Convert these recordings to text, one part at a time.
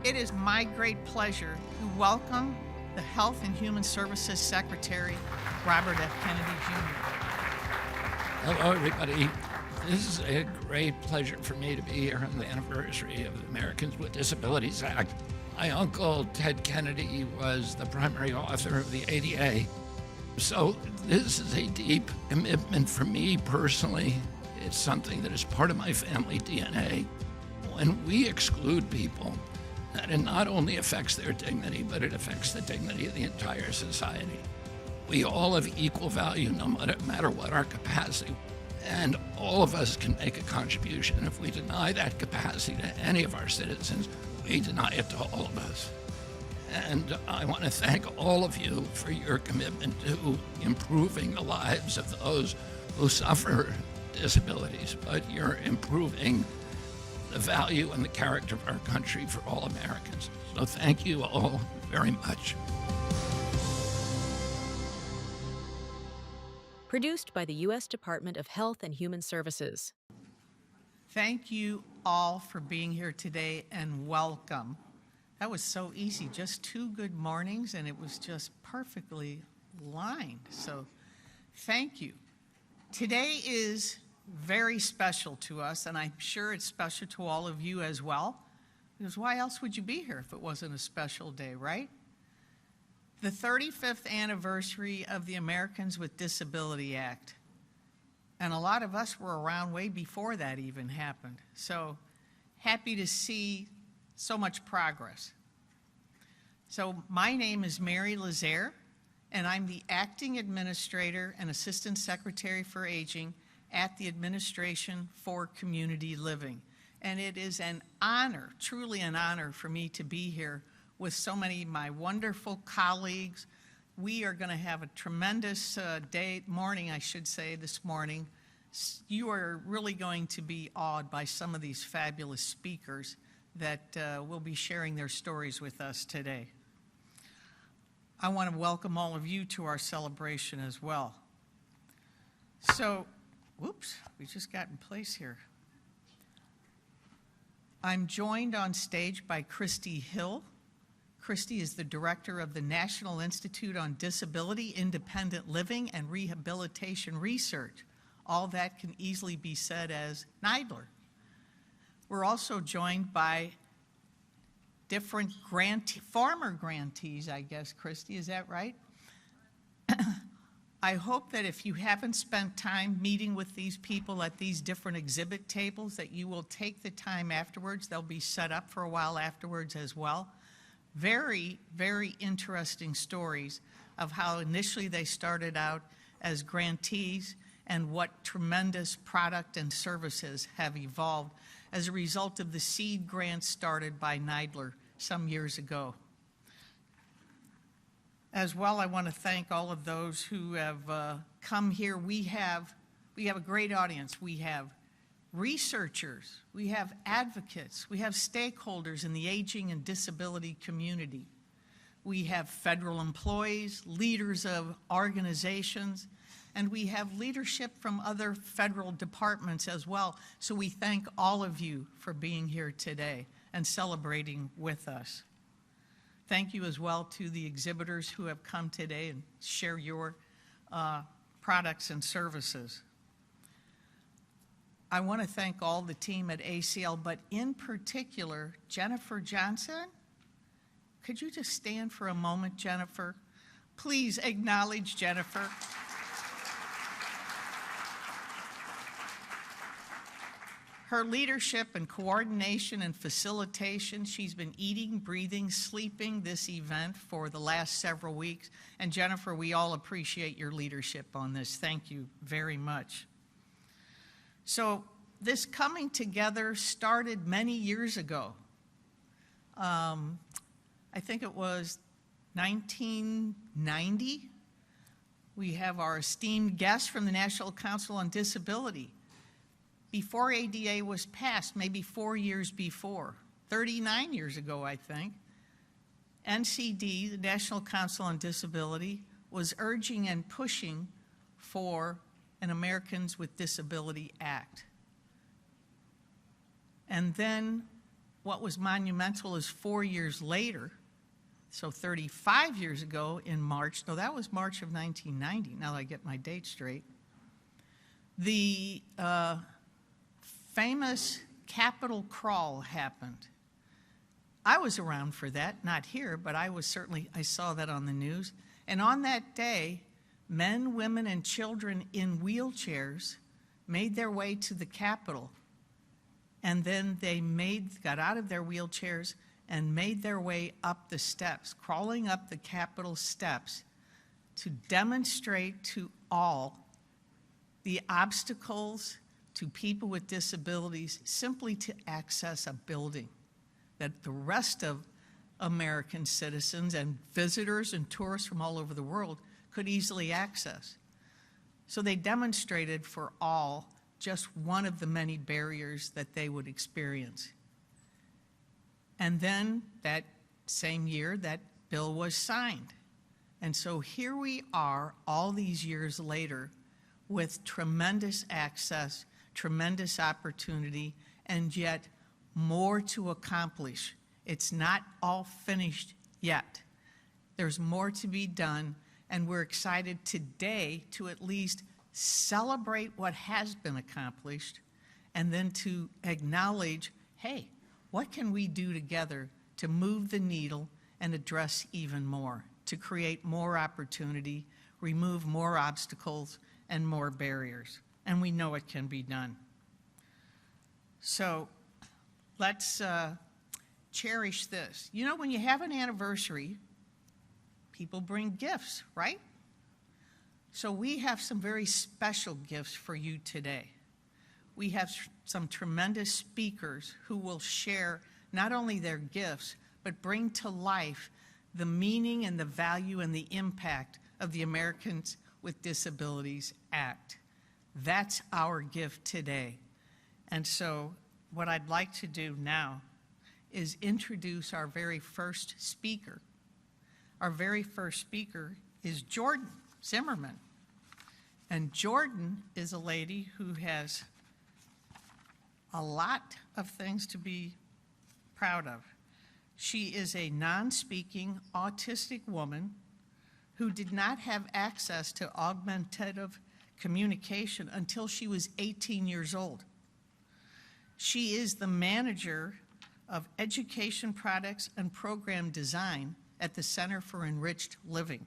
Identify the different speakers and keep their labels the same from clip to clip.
Speaker 1: It is my great pleasure to welcome the Health and Human Services Secretary, Robert F. Kennedy Jr.
Speaker 2: Hello, everybody. This is a great pleasure for me to be here on the anniversary of the Americans with Disabilities Act. My uncle, Ted Kennedy, was the primary author of the ADA. So this is a deep commitment for me personally. It's something that is part of my family DNA. When we exclude people, that it not only affects their dignity, but it affects the dignity of the entire society. We all have equal value no matter what our capacity. And all of us can make a contribution. If we deny that capacity to any of our citizens, we deny it to all of us. And I want to thank all of you for your commitment to improving the lives of those who suffer disabilities, but you're improving the value and the character of our country for all Americans. So thank you all very much.
Speaker 3: Produced by the U.S. Department of Health and Human Services.
Speaker 1: Thank you all for being here today and welcome. That was so easy, just 2 good mornings, and it was just perfectly lined. So thank you. Today is very special to us, and I'm sure it's special to all of you as well, because why else would you be here if it wasn't a special day, right? The 35th anniversary of the Americans with Disability Act. And a lot of us were around way before that even happened. So happy to see so much progress. So my name is Mary Lazare, and I'm the Acting Administrator and Assistant Secretary for Aging at the Administration for Community Living. And it is an honor, truly an honor for me to be here with so many of my wonderful colleagues. We are going to have a tremendous morning, I should say, this morning. You are really going to be awed by some of these fabulous speakers that will be sharing their stories with us today. I want to welcome all of you to our celebration as well. So, whoops, we just got in place here. I'm joined on stage by Christy Hill. Christy is the director of the National Institute on Disability, Independent Living, and Rehabilitation Research. All that can easily be said as NIDLR. We're also joined by different former grantees, I guess, Christy, is that right? I hope that if you haven't spent time meeting with these people at these different exhibit tables, that you will take the time afterwards. They'll be set up for a while afterwards as well. Very, very interesting stories of how initially they started out as grantees and what tremendous product and services have evolved as a result of the seed grants started by NIDLR some years ago. As well, I want to thank all of those who have come here. We have a great audience. We have researchers, we have advocates, we have stakeholders in the aging and disability community. We have federal employees, leaders of organizations, and we have leadership from other federal departments as well. So we thank all of you for being here today and celebrating with us. Thank you as well to the exhibitors who have come today and share your products and services. I want to thank all the team at ACL, but in particular, Jennifer Johnson. Could you just stand for a moment, Jennifer? Please acknowledge Jennifer. Her leadership and coordination and facilitation, she's been eating, breathing, sleeping this event for the last several weeks. And Jennifer, we all appreciate your leadership on this. Thank you very much. So this coming together started many years ago. I think it was 1990. We have our esteemed guest from the National Council on Disability. Before ADA was passed, maybe 4 years before, 39 years ago, I think, NCD, the National Council on Disability, was urging and pushing for an Americans with Disability Act. And then what was monumental is 4 years later, so 35 years ago in March, no, that was March of 1990, now that I get my date straight, the famous Capitol crawl happened. I was around for that, not here, but I saw that on the news. And on that day, men, women, and children in wheelchairs made their way to the Capitol. And then they got out of their wheelchairs and made their way up the steps, crawling up the Capitol steps to demonstrate to all the obstacles to people with disabilities simply to access a building that the rest of American citizens and visitors and tourists from all over the world could easily access. So they demonstrated for all just one of the many barriers that they would experience. And then that same year, that bill was signed. And so here we are all these years later with tremendous access, tremendous opportunity, and yet more to accomplish. It's not all finished yet. There's more to be done, and we're excited today to at least celebrate what has been accomplished and then to acknowledge, hey, what can we do together to move the needle and address even more, to create more opportunity, remove more obstacles and more barriers. And we know it can be done. So let's cherish this. You know, when you have an anniversary, people bring gifts, right? So we have some very special gifts for you today. We have some tremendous speakers who will share not only their gifts, but bring to life the meaning and the value and the impact of the Americans with Disabilities Act. That's our gift today. And so what I'd like to do now is introduce our very first speaker. Our very first speaker is Jordan Zimmerman. And Jordan is a lady who has a lot of things to be proud of. She is a non-speaking autistic woman who did not have access to augmentative communication until she was 18 years old. She is the manager of education products and program design at the Center for Enriched Living.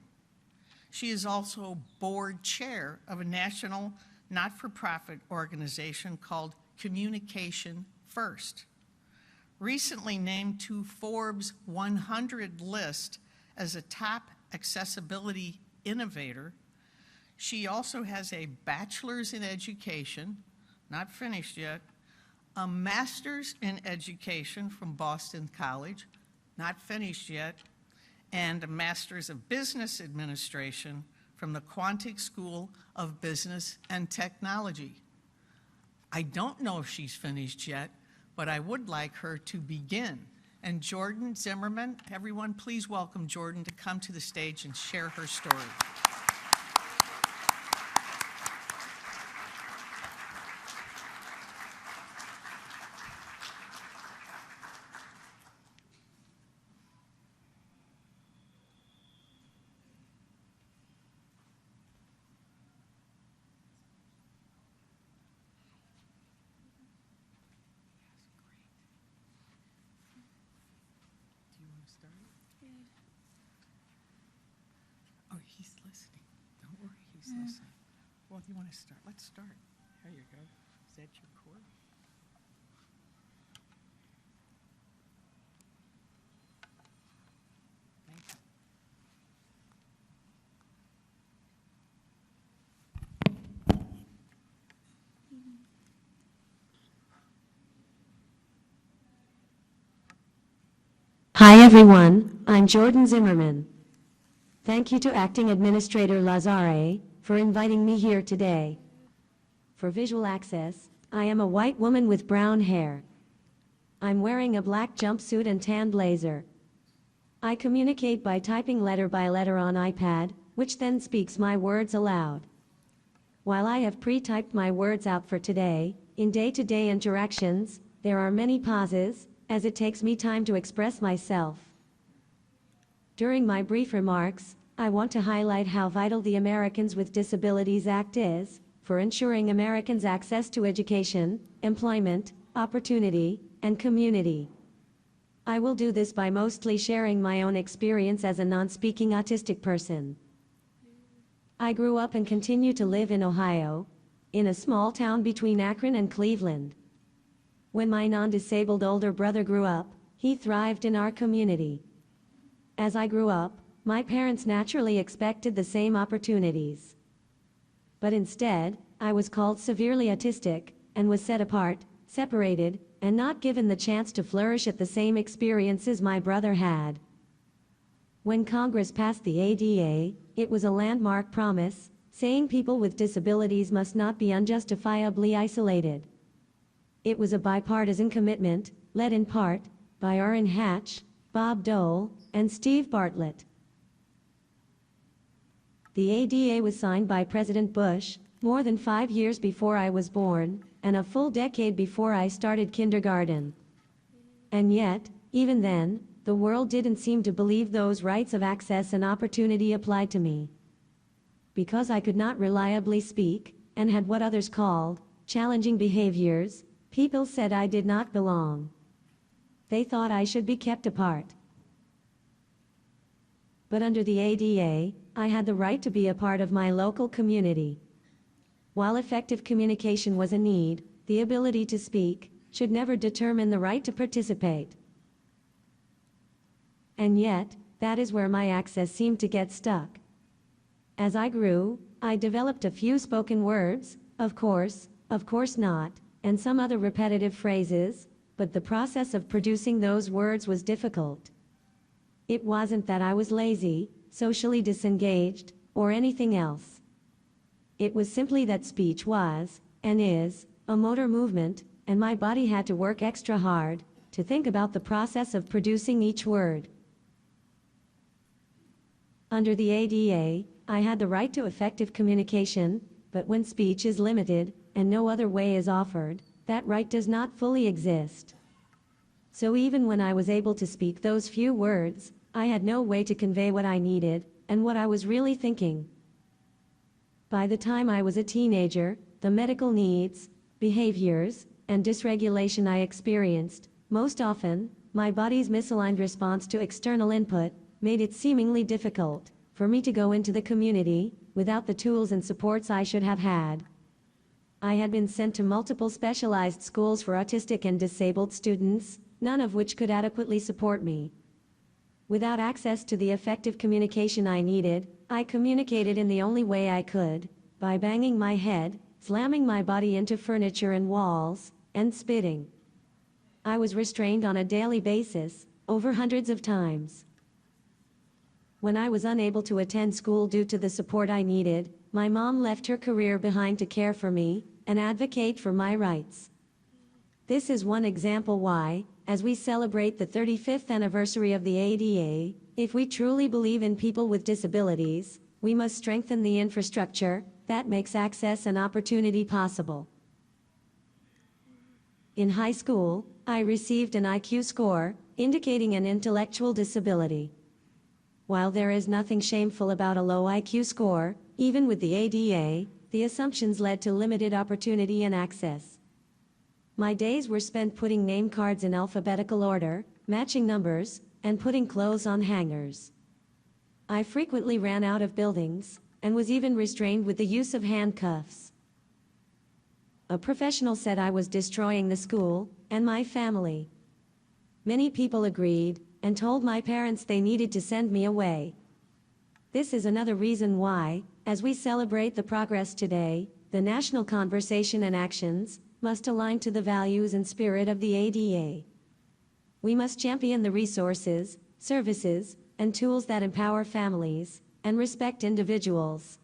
Speaker 1: She is also board chair of a national not-for-profit organization called Communication First. Recently named to Forbes 100 list as a top accessibility innovator, she also has a bachelor's in education, not finished yet, a master's in education from Boston College, not finished yet, and a master's of business administration from the Quantic School of Business and Technology. I don't know if she's finished yet, but I would like her to begin. And Jordan Zimmerman, everyone, please welcome Jordan to come to the stage and share her story. Oh, he's listening. Don't worry, he's listening. Well, do you want to start? Let's start. There you go. Is that your cord? Thank you.
Speaker 4: Hi everyone, I'm Jordan Zimmerman. Thank you to Acting Administrator Lazare for inviting me here today. For visual access, I am a white woman with brown hair. I'm wearing a black jumpsuit and tan blazer. I communicate by typing letter by letter on iPad, which then speaks my words aloud. While I have pre-typed my words out for today, in day-to-day interactions, there are many pauses, as it takes me time to express myself. During my brief remarks, I want to highlight how vital the Americans with Disabilities Act is for ensuring Americans' access to education, employment, opportunity, and community. I will do this by mostly sharing my own experience as a non-speaking autistic person. I grew up and continue to live in Ohio, in a small town between Akron and Cleveland. When my non-disabled older brother grew up, he thrived in our community. As I grew up, my parents naturally expected the same opportunities. But instead, I was called severely autistic and was set apart, separated, and not given the chance to flourish at the same experiences my brother had. When Congress passed the ADA, it was a landmark promise, saying people with disabilities must not be unjustifiably isolated. It was a bipartisan commitment, led in part by Orrin Hatch, Bob Dole, and Steve Bartlett. The ADA was signed by President Bush more than 5 years before I was born, and a full decade before I started kindergarten. And yet, even then, the world didn't seem to believe those rights of access and opportunity applied to me. Because I could not reliably speak, and had what others called challenging behaviors, people said I did not belong. They thought I should be kept apart. But under the ADA, I had the right to be a part of my local community. While effective communication was a need, the ability to speak should never determine the right to participate. And yet, that is where my access seemed to get stuck. As I grew, I developed a few spoken words, of course not, and some other repetitive phrases, but the process of producing those words was difficult. It wasn't that I was lazy, socially disengaged, or anything else. It was simply that speech was, and is, a motor movement, and my body had to work extra hard to think about the process of producing each word. Under the ADA, I had the right to effective communication, but when speech is limited and no other way is offered, that right does not fully exist. So even when I was able to speak those few words, I had no way to convey what I needed and what I was really thinking. By the time I was a teenager, the medical needs, behaviors, and dysregulation I experienced, most often, my body's misaligned response to external input, made it seemingly difficult for me to go into the community without the tools and supports I should have had. I had been sent to multiple specialized schools for autistic and disabled students, none of which could adequately support me. Without access to the effective communication I needed, I communicated in the only way I could, by banging my head, slamming my body into furniture and walls, and spitting. I was restrained on a daily basis, over hundreds of times. When I was unable to attend school due to the support I needed, my mom left her career behind to care for me and advocate for my rights. This is one example why, as we celebrate the 35th anniversary of the ADA, if we truly believe in people with disabilities, we must strengthen the infrastructure that makes access and opportunity possible. In high school, I received an IQ score indicating an intellectual disability. While there is nothing shameful about a low IQ score, even with the ADA, the assumptions led to limited opportunity and access. My days were spent putting name cards in alphabetical order, matching numbers, and putting clothes on hangers. I frequently ran out of buildings, and was even restrained with the use of handcuffs. A professional said I was destroying the school and my family. Many people agreed, and told my parents they needed to send me away. This is another reason why, as we celebrate the progress today, the national conversation and actions must align to the values and spirit of the ADA. We must champion the resources, services, and tools that empower families and respect individuals.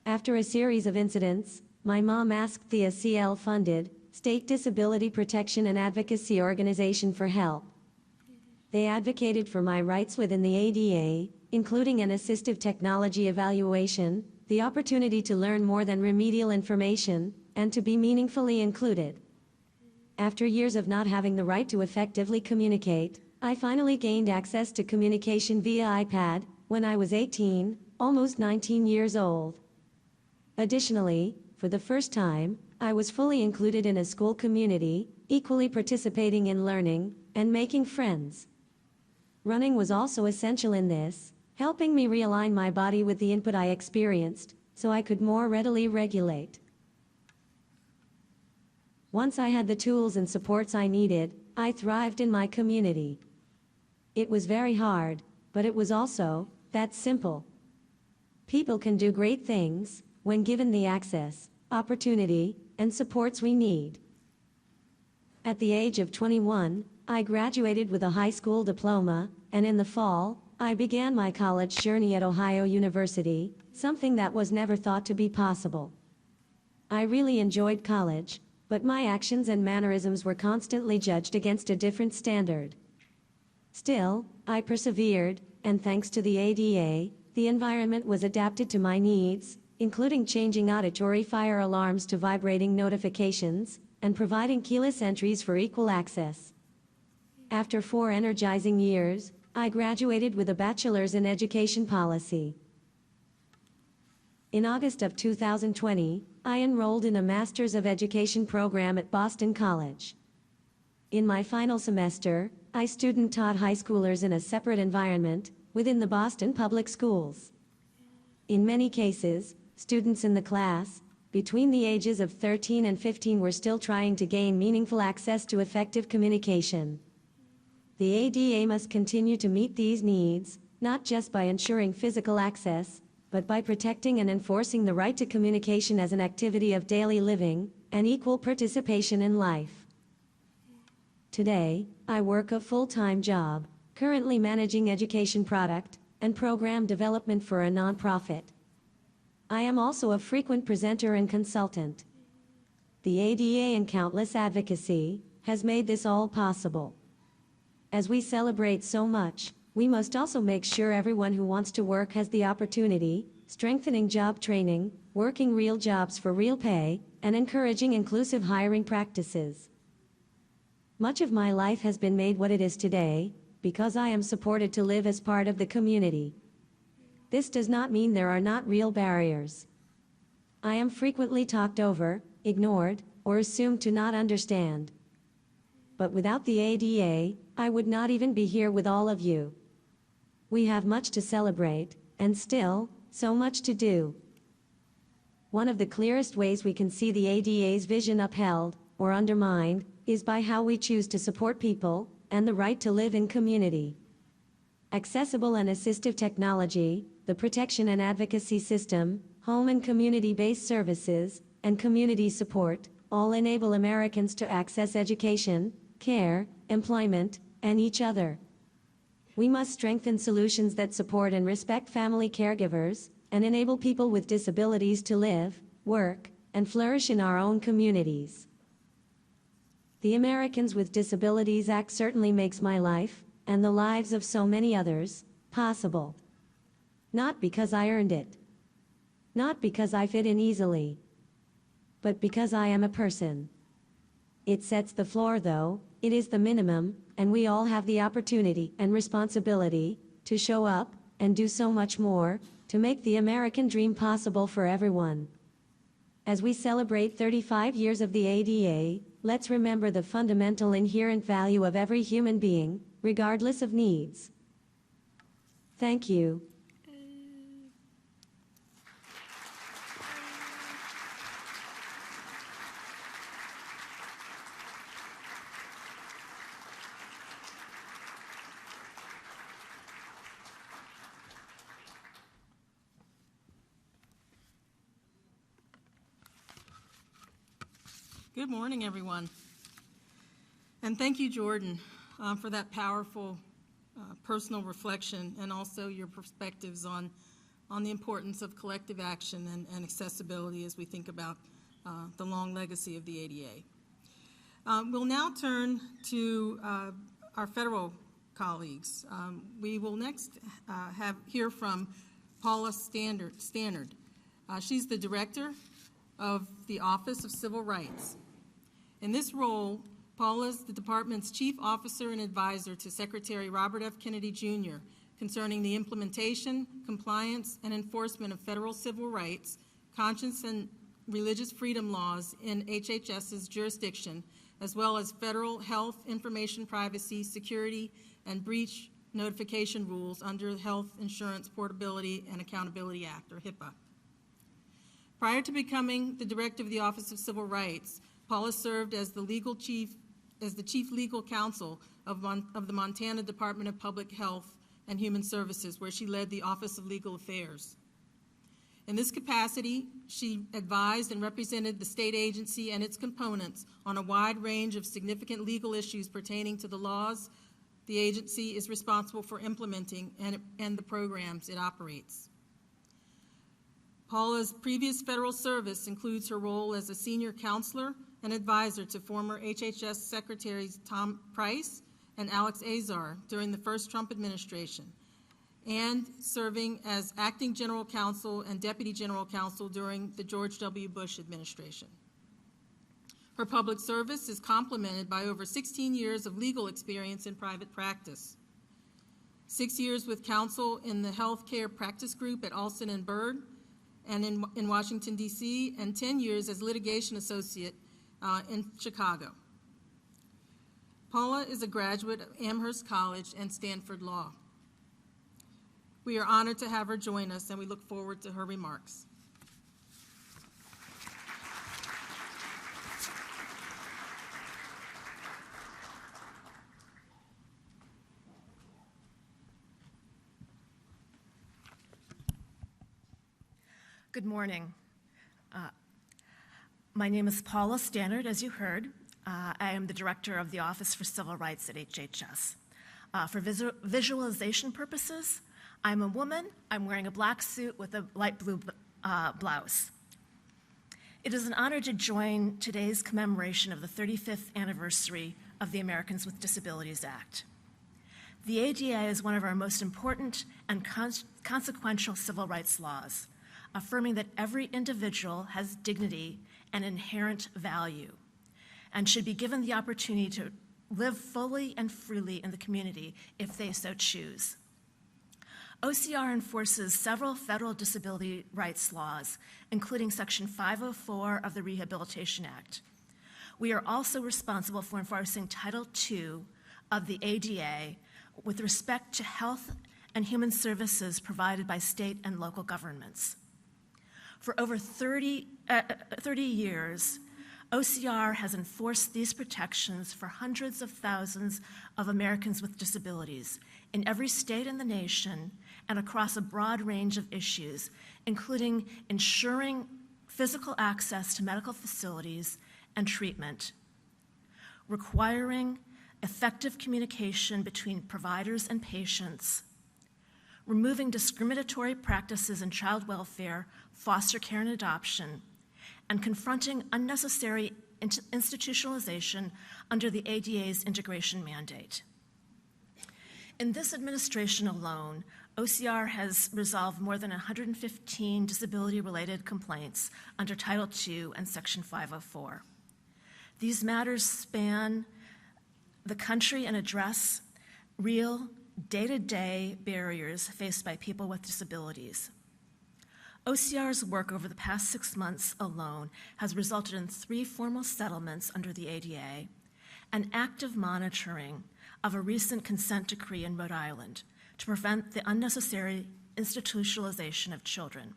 Speaker 4: After a series of incidents, my mom asked the ACL-funded State Disability Protection and Advocacy Organization for help. They advocated for my rights within the ADA, including an assistive technology evaluation, the opportunity to learn more than remedial information, and to be meaningfully included. After years of not having the right to effectively communicate, I finally gained access to communication via iPad when I was 18, almost 19 years old. Additionally, for the first time, I was fully included in a school community, equally participating in learning and making friends. Running was also essential in this, helping me realign my body with the input I experienced, so I could more readily regulate. Once I had the tools and supports I needed, I thrived in my community. It was very hard, but it was also that simple. People can do great things when given the access, opportunity, and supports we need. At the age of 21, I graduated with a high school diploma, and in the fall, I began my college journey at Ohio University, something that was never thought to be possible. I really enjoyed college, but my actions and mannerisms were constantly judged against a different standard. Still, I persevered, and thanks to the ADA, the environment was adapted to my needs, including changing auditory fire alarms to vibrating notifications, and providing keyless entries for equal access. After 4 energizing years, I graduated with a bachelor's in education policy. In August of 2020, I enrolled in a Master's of Education program at Boston College. In my final semester, I student-taught high schoolers in a separate environment within the Boston Public Schools. In many cases, students in the class, between the ages of 13 and 15, were still trying to gain meaningful access to effective communication. The ADA must continue to meet these needs, not just by ensuring physical access, but by protecting and enforcing the right to communication as an activity of daily living and equal participation in life. Today, I work a full-time job, currently managing education product and program development for a nonprofit. I am also a frequent presenter and consultant. The ADA and countless advocacy has made this all possible. As we celebrate so much, we must also make sure everyone who wants to work has the opportunity, strengthening job training, working real jobs for real pay, and encouraging inclusive hiring practices. Much of my life has been made what it is today, because I am supported to live as part of the community. This does not mean there are not real barriers. I am frequently talked over, ignored, or assumed to not understand. But without the ADA, I would not even be here with all of you. We have much to celebrate, and still, so much to do. One of the clearest ways we can see the ADA's vision upheld, or undermined, is by how we choose to support people, and the right to live in community. Accessible and assistive technology, the protection and advocacy system, home and community-based services, and community support, all enable Americans to access education, care, employment, and each other. We must strengthen solutions that support and respect family caregivers, and enable people with disabilities to live, work, and flourish in our own communities. The Americans with Disabilities Act certainly makes my life, and the lives of so many others, possible. Not because I earned it. Not because I fit in easily. But because I am a person. It sets the floor, though, it is the minimum, and we all have the opportunity and responsibility to show up and do so much more to make the American dream possible for everyone. As we celebrate 35 years of the ADA, let's remember the fundamental inherent value of every human being, regardless of needs. Thank you.
Speaker 5: Good morning, everyone. And thank you, Jordan, for that powerful personal reflection and also your perspectives on the importance of collective action and accessibility as we think about the long legacy of the ADA. We'll now turn to our federal colleagues. We will next hear from Paula Stannard. She's the director of the Office of Civil Rights. In this role, Paula is the department's chief officer and advisor to Secretary Robert F. Kennedy, Jr. concerning the implementation, compliance, and enforcement of federal civil rights, conscience and religious freedom laws in HHS's jurisdiction, as well as federal health, information privacy, security, and breach notification rules under the Health Insurance Portability and Accountability Act, or HIPAA. Prior to becoming the director of the Office of Civil Rights, Paula served as the chief legal counsel of the Montana Department of Public Health and Human Services, where she led the Office of Legal Affairs. In this capacity, she advised and represented the state agency and its components on a wide range of significant legal issues pertaining to the laws the agency is responsible for implementing and the programs it operates. Paula's previous federal service includes her role as a senior counselor and advisor to former HHS Secretaries Tom Price and Alex Azar during the first Trump administration, and serving as acting general counsel and deputy general counsel during the George W. Bush administration. Her public service is complemented by over 16 years of legal experience in private practice, 6 years with counsel in the healthcare practice group at Alston and Bird and in Washington, D.C., and 10 years as litigation associate in Chicago. Paula is a graduate of Amherst College and Stanford Law. We are honored to have her join us, and we look forward to her remarks.
Speaker 6: Good morning. My name is Paula Stannard, as you heard. I am the director of the Office for Civil Rights at HHS. For visualization purposes, I'm a woman. I'm wearing a black suit with a light blue blouse. It is an honor to join today's commemoration of the 35th anniversary of the Americans with Disabilities Act. The ADA is one of our most important and consequential civil rights laws, affirming that every individual has dignity and inherent value and should be given the opportunity to live fully and freely in the community if they so choose. OCR enforces several federal disability rights laws, including Section 504 of the Rehabilitation Act. We are also responsible for enforcing Title II of the ADA with respect to health and human services provided by state and local governments. For over 30 years, OCR has enforced these protections for hundreds of thousands of Americans with disabilities in every state in the nation and across a broad range of issues, including ensuring physical access to medical facilities and treatment, requiring effective communication between providers and patients, removing discriminatory practices in child welfare, foster care, and adoption, and confronting unnecessary institutionalization under the ADA's integration mandate. In this administration alone, OCR has resolved more than 115 disability-related complaints under Title II and Section 504. These matters span the country and address real, day-to-day barriers faced by people with disabilities. OCR's work over the past 6 months alone has resulted in 3 formal settlements under the ADA and active monitoring of a recent consent decree in Rhode Island to prevent the unnecessary institutionalization of children.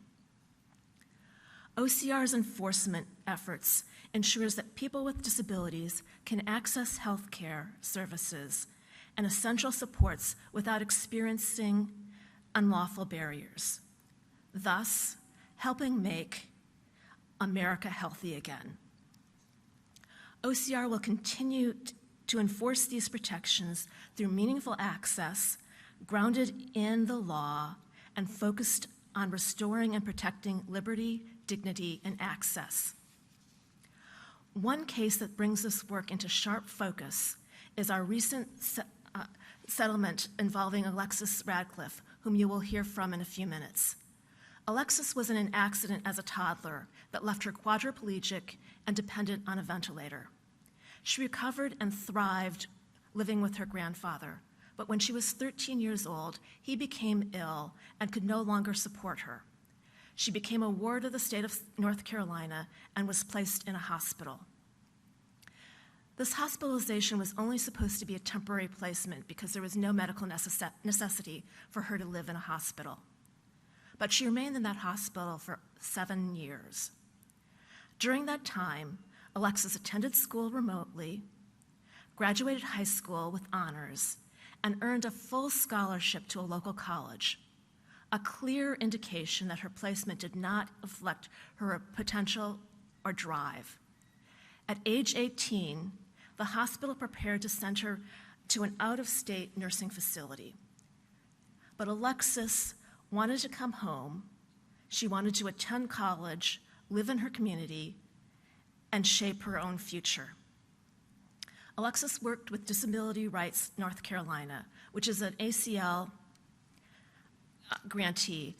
Speaker 6: OCR's enforcement efforts ensures that people with disabilities can access health care services and essential supports without experiencing unlawful barriers, thus helping make America healthy again. OCR will continue to enforce these protections through meaningful access, grounded in the law, and focused on restoring and protecting liberty, dignity, and access. One case that brings this work into sharp focus is our recent settlement involving Alexis Radcliffe, whom you will hear from in a few minutes. Alexis was in an accident as a toddler that left her quadriplegic and dependent on a ventilator. She recovered and thrived living with her grandfather, but when she was 13 years old, he became ill and could no longer support her. She became a ward of the state of North Carolina and was placed in a hospital. This hospitalization was only supposed to be a temporary placement because there was no medical necessity for her to live in a hospital. But she remained in that hospital for 7 years. During that time, Alexis attended school remotely, graduated high school with honors, and earned a full scholarship to a local college, a clear indication that her placement did not reflect her potential or drive. At age 18, the hospital prepared to send her to an out-of-state nursing facility. But Alexis wanted to come home. She wanted to attend college, live in her community, and shape her own future. Alexis worked with Disability Rights North Carolina, which is an ACL grantee,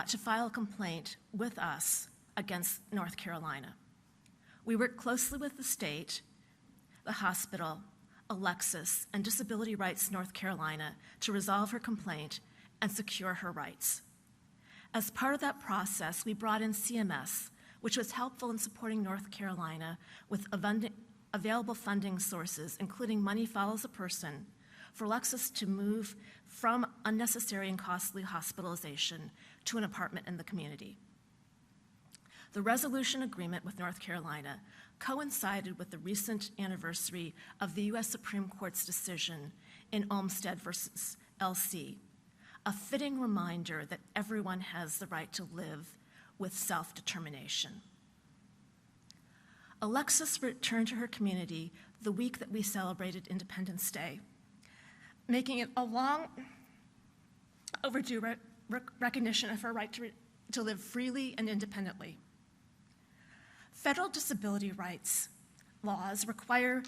Speaker 6: to file a complaint with us against North Carolina. We worked closely with the state, the hospital, Alexis, and Disability Rights North Carolina to resolve her complaint and secure her rights. As part of that process, we brought in CMS, which was helpful in supporting North Carolina with available funding sources, including Money Follows a Person, for Alexis to move from unnecessary and costly hospitalization to an apartment in the community. The resolution agreement with North Carolina coincided with the recent anniversary of the U.S. Supreme Court's decision in Olmstead versus LC, a fitting reminder that everyone has the right to live with self-determination. Alexis returned to her community the week that we celebrated Independence Day, making it a long overdue recognition of her right to live freely and independently. Federal disability rights laws require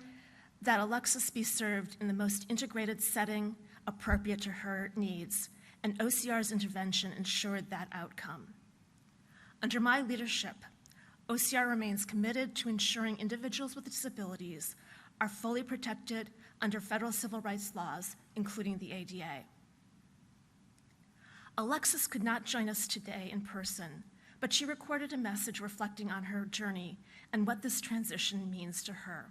Speaker 6: that Alexis be served in the most integrated setting appropriate to her needs, and OCR's intervention ensured that outcome. Under my leadership, OCR remains committed to ensuring individuals with disabilities are fully protected under federal civil rights laws, including the ADA. Alexis could not join us today in person, but she recorded a message reflecting on her journey and what this transition means to her.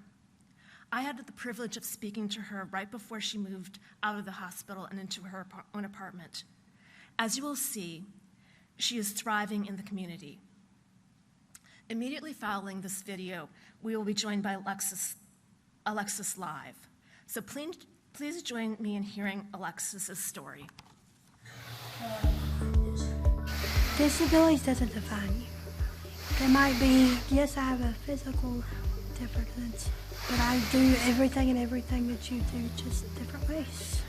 Speaker 6: I had the privilege of speaking to her right before she moved out of the hospital and into her own apartment. As you will see, she is thriving in the community. Immediately following this video, we will be joined by Alexis live. So please join me in hearing Alexis's story.
Speaker 7: Disabilities doesn't define you. There might be, yes, I have a physical difference, but I do everything that you do, just different ways.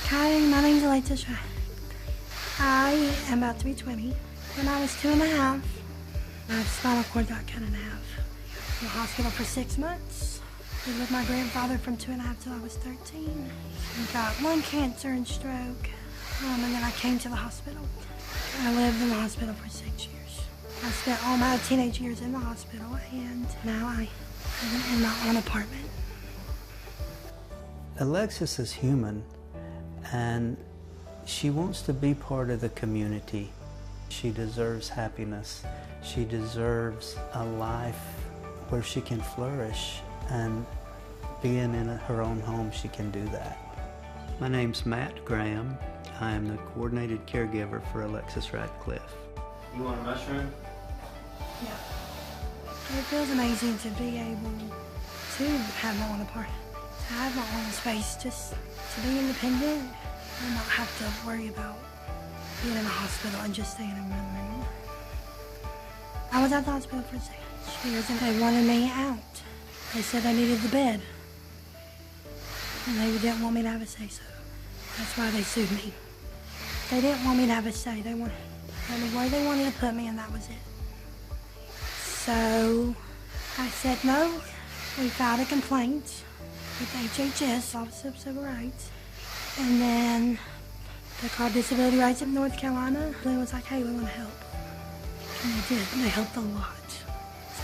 Speaker 7: Hi, my name's Alexis. I am about to be 20. When I was 2.5, my spinal cord got cut in half. In the hospital for 6 months. Lived with my grandfather from 2.5 till I was 13. I got lung cancer and stroke, and then I came to the hospital. I lived in the hospital for 6 years. I spent all my teenage years in the hospital, and now I live in my own apartment.
Speaker 8: Alexis is human, and she wants to be part of the community. She deserves happiness. She deserves a life where she can flourish, and being in her own home, she can do that. My name's Matt Graham. I am the coordinated caregiver for Alexis Radcliffe.
Speaker 9: You want a mushroom?
Speaker 7: Yeah. It feels amazing to be able to have my own apartment, to have my own space, just to be independent and not have to worry about being in a hospital and just staying in one room. I was at the hospital for 6 years and they wanted me out. They said they needed the bed. And they didn't want me to have a say-so. That's why they sued me. They didn't want me to have a say. They wanted me where they wanted to put me, and that was it. So I said no. We filed a complaint with HHS, Office of Civil Rights. And then they called Disability Rights of North Carolina. And it was like, hey, we want to help. And they did. And they helped a lot.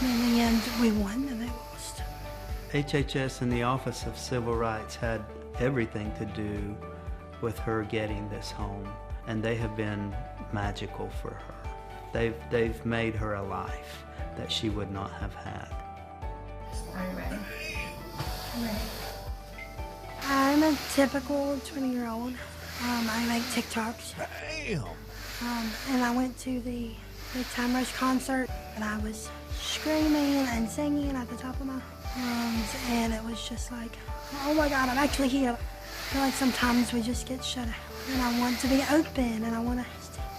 Speaker 7: And in the end, we won and they lost.
Speaker 8: HHS and the Office of Civil Rights had everything to do with her getting this home, and they have been magical for her. They've made her a life that she would not have had.
Speaker 7: Are you ready? I'm ready. I'm a typical 20-year-old. I make TikToks. And I went to the Big Time Rush concert, and I was screaming and singing at the top of my lungs, and it was just like, oh my God, I'm actually here. I feel like sometimes we just get shut out, and I want to be open, and I want to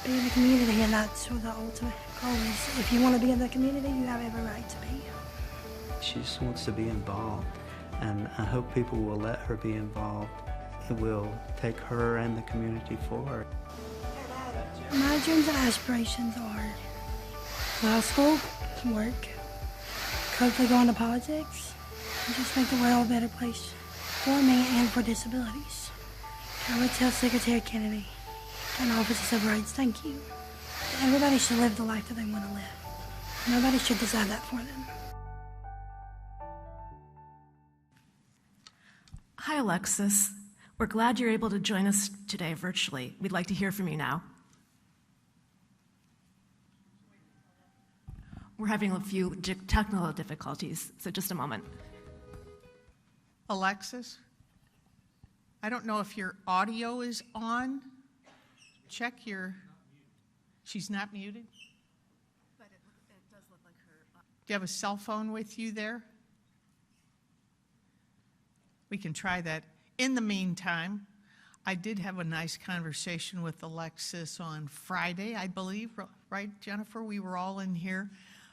Speaker 7: be in the community, and that's what the ultimate goal is. If you want to be in the community, you have every right to be.
Speaker 8: She just wants to be involved, and I hope people will let her be involved. It will take her and the community forward.
Speaker 7: My dreams and aspirations are law school, work, hopefully go into politics, and just make the world a better place for me and for disabilities. I would tell Secretary Kennedy and Office of Civil Rights, thank you. Everybody should live the life that they want to live. Nobody should decide that for them.
Speaker 6: Hi, Alexis. We're glad you're able to join us today virtually. We'd like to hear from you now. We're having a few technical difficulties, so just a moment.
Speaker 1: Alexis, I don't know if your audio is on. Check your, she's not muted?
Speaker 6: But it does look like her.
Speaker 1: Do you have a cell phone with you there? We can try that. In the meantime, I did have a nice conversation with Alexis on Friday, I believe, right, Jennifer? We were all in here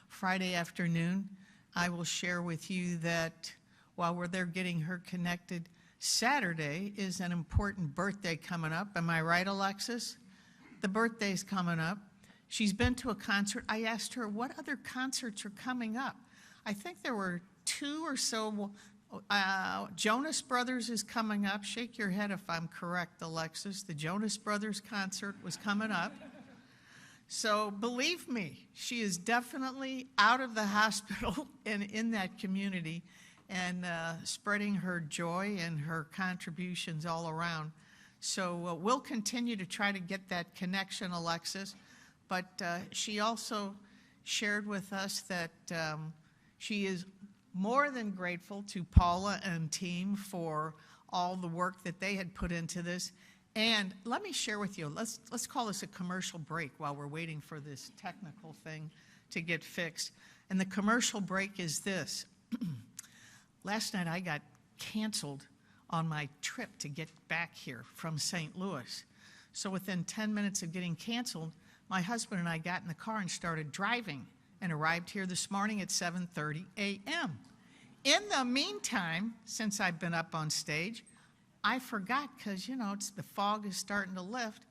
Speaker 1: Friday afternoon. I will share with you that while we're there getting her connected, Saturday is an important birthday coming up. Am I right, Alexis? The birthday's coming up. She's been to a concert. I asked her, what other concerts are coming up? I think there were 2 or so. Jonas Brothers is coming up. Shake your head if I'm correct, Alexis. The Jonas Brothers concert was coming up. So believe me, she is definitely out of the hospital and in that community and spreading her joy and her contributions all around. So we'll continue to try to get that connection, Alexis. But she also shared with us that she is more than grateful to Paula and team for all the work that they had put into this. And let me share with you, let's call this a commercial break while we're waiting for this technical thing to get fixed. And the commercial break is this. Last night I got canceled on my trip to get back here from St. Louis. So within 10 minutes of getting canceled, my husband and I got in the car and started driving and arrived here this morning at 7:30 a.m. In the meantime, since I've been up on stage, I forgot, because, you know, the fog is starting to lift,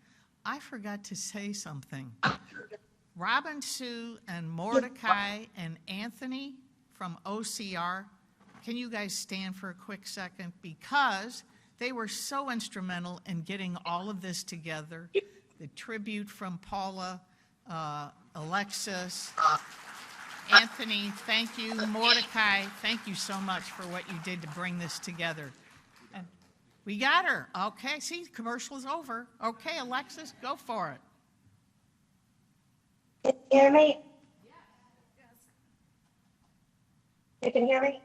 Speaker 1: I forgot to say something. Robin Sue and Mordecai and Anthony from OCR, can you guys stand for a quick second? Because they were so instrumental in getting all of this together. The tribute from Paula, Alexis, Anthony, thank you. Mordecai, thank you so much for what you did to bring this together. And we got her. Okay, see, commercial is over. Okay, Alexis, go for it.
Speaker 10: Can you hear me? Yes. You can hear me?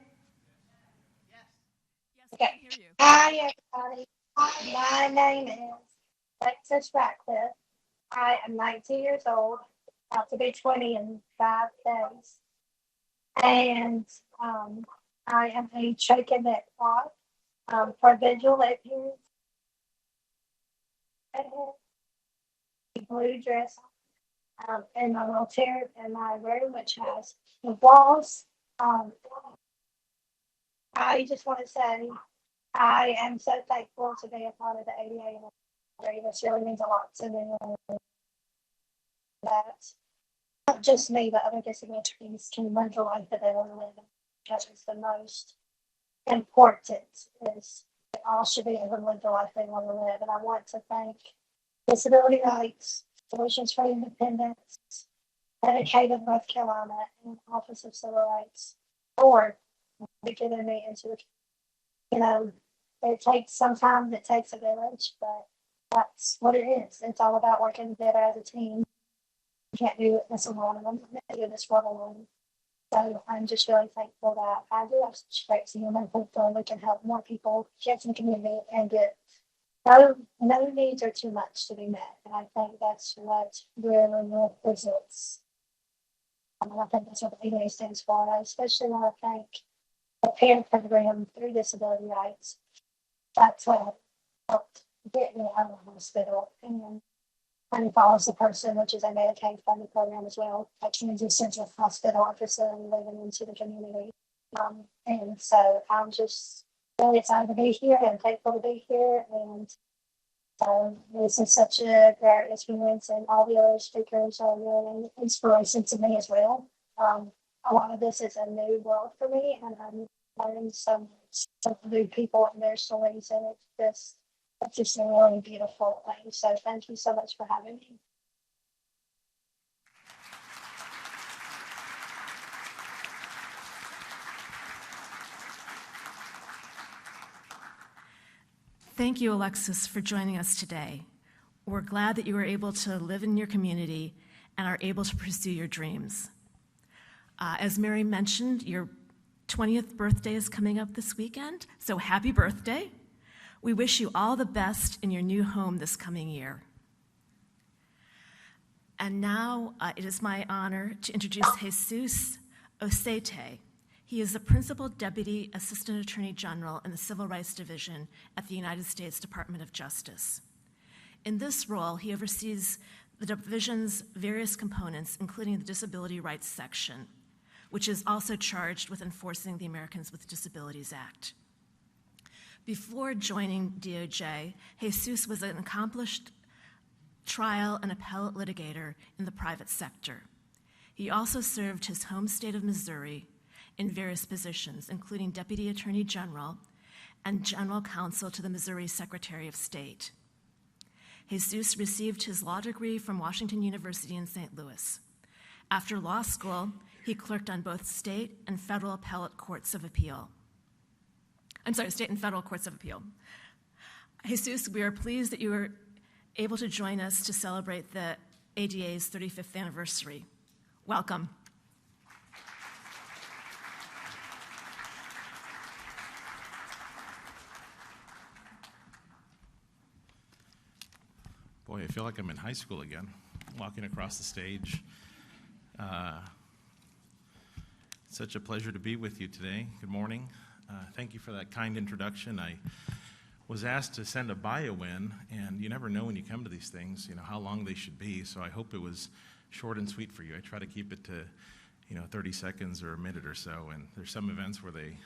Speaker 6: Yes,
Speaker 10: Okay.
Speaker 6: I can hear you.
Speaker 10: Hi, everybody. My name is Alexis Ratcliffe. I am 19 years old, about to be 20 in 5 days. And I am a trach and neck clot for visual appearance. Blue dress in my wheelchair, and my room, which has the walls. I just want to say I am so thankful to be a part of the ADA and this really means a lot to me. That not just me, but other disabilities can live the life that they want to live. Because it's the most important is that all should be able to live the life they want to live. And I want to thank Disability Rights, Solutions for Independence, Medicaid of North Carolina, and Office of Civil Rights for getting me into, you know, sometimes it takes a village, but that's what it is. It's all about working together as a team. You can't do this alone. I'm not going to do this one alone. So I'm just really thankful that I do have such great team and hopefully we can help more people get in the community and get no needs are too much to be met. And I think that's what really represents. And I think that's what the ADA stands for. I especially want to thank the parent program through Disability Rights. That's what helped get me out of the hospital. And follows the person, which is a Medicaid funded program as well, at Kansas Central Hospital facility living into the community. And so I'm just really excited to be here and thankful to be here. And this is such a great experience, and all the other speakers are really an inspiration to me as well. A lot of this is a new world for me, and I'm learning so much from new people and their stories, and it's just a really beautiful thing. So thank you so much for having me.
Speaker 6: Thank you, Alexis, for joining us today. We're glad that you were able to live in your community and are able to pursue your dreams. As Mary mentioned, your 20th birthday is coming up this weekend, so happy birthday. We wish you all the best in your new home this coming year. And now it is my honor to introduce Jesus Osete. He is the Principal Deputy Assistant Attorney General in the Civil Rights Division at the United States Department of Justice. In this role, he oversees the division's various components, including the Disability Rights Section, which is also charged with enforcing the Americans with Disabilities Act. Before joining DOJ, Jesus was an accomplished trial and appellate litigator in the private sector. He also served his home state of Missouri in various positions, including Deputy Attorney General and General Counsel to the Missouri Secretary of State. Jesus received his law degree from Washington University in St. Louis. After law school, he clerked on both state and federal appellate courts of appeal. State and federal courts of appeal. Jesus, we are pleased that you were able to join us to celebrate the ADA's 35th anniversary. Welcome.
Speaker 11: Boy, I feel like I'm in high school again, walking across the stage. Such a pleasure to be with you today. Good morning. Thank you for that kind introduction. I was asked to send a bio in, and you never know when you come to these things, how long they should be, so I hope it was short and sweet for you. I try to keep it to, 30 seconds or a minute or so, and there's some events where they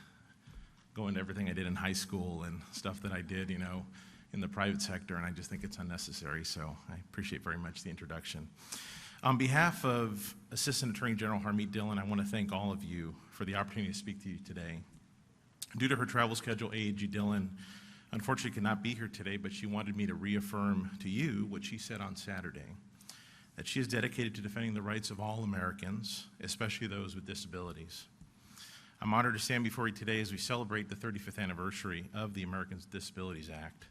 Speaker 11: go into everything I did in high school and stuff that I did, in the private sector, and I just think it's unnecessary, so I appreciate very much the introduction. On behalf of Assistant Attorney General Harmeet Dillon, I want to thank all of you for the opportunity to speak to you today. Due to her travel schedule, AAG Dillon unfortunately could not be here today, but she wanted me to reaffirm to you what she said on Saturday, that she is dedicated to defending the rights of all Americans, especially those with disabilities. I'm honored to stand before you today as we celebrate the 35th anniversary of the Americans with Disabilities Act.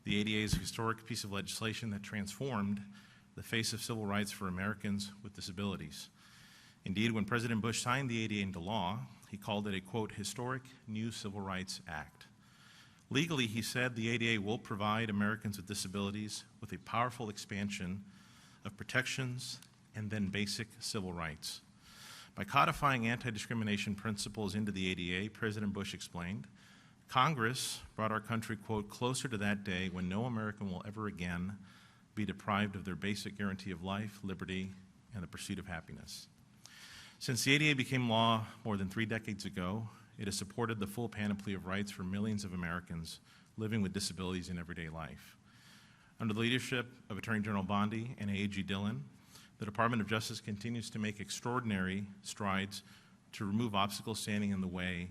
Speaker 11: The ADA is a historic piece of legislation that transformed the face of civil rights for Americans with disabilities. Indeed, when President Bush signed the ADA into law, he called it a, quote, historic new civil rights act. Legally, he said the ADA will provide Americans with disabilities with a powerful expansion of protections and then basic civil rights. By codifying anti-discrimination principles into the ADA, President Bush explained, Congress brought our country, quote, closer to that day when no American will ever again be deprived of their basic guarantee of life, liberty, and the pursuit of happiness. Since the ADA became law more than 3 decades ago, it has supported the full panoply of rights for millions of Americans living with disabilities in everyday life. Under the leadership of Attorney General Bondi and AAG Dillon, the Department of Justice continues to make extraordinary strides to remove obstacles standing in the way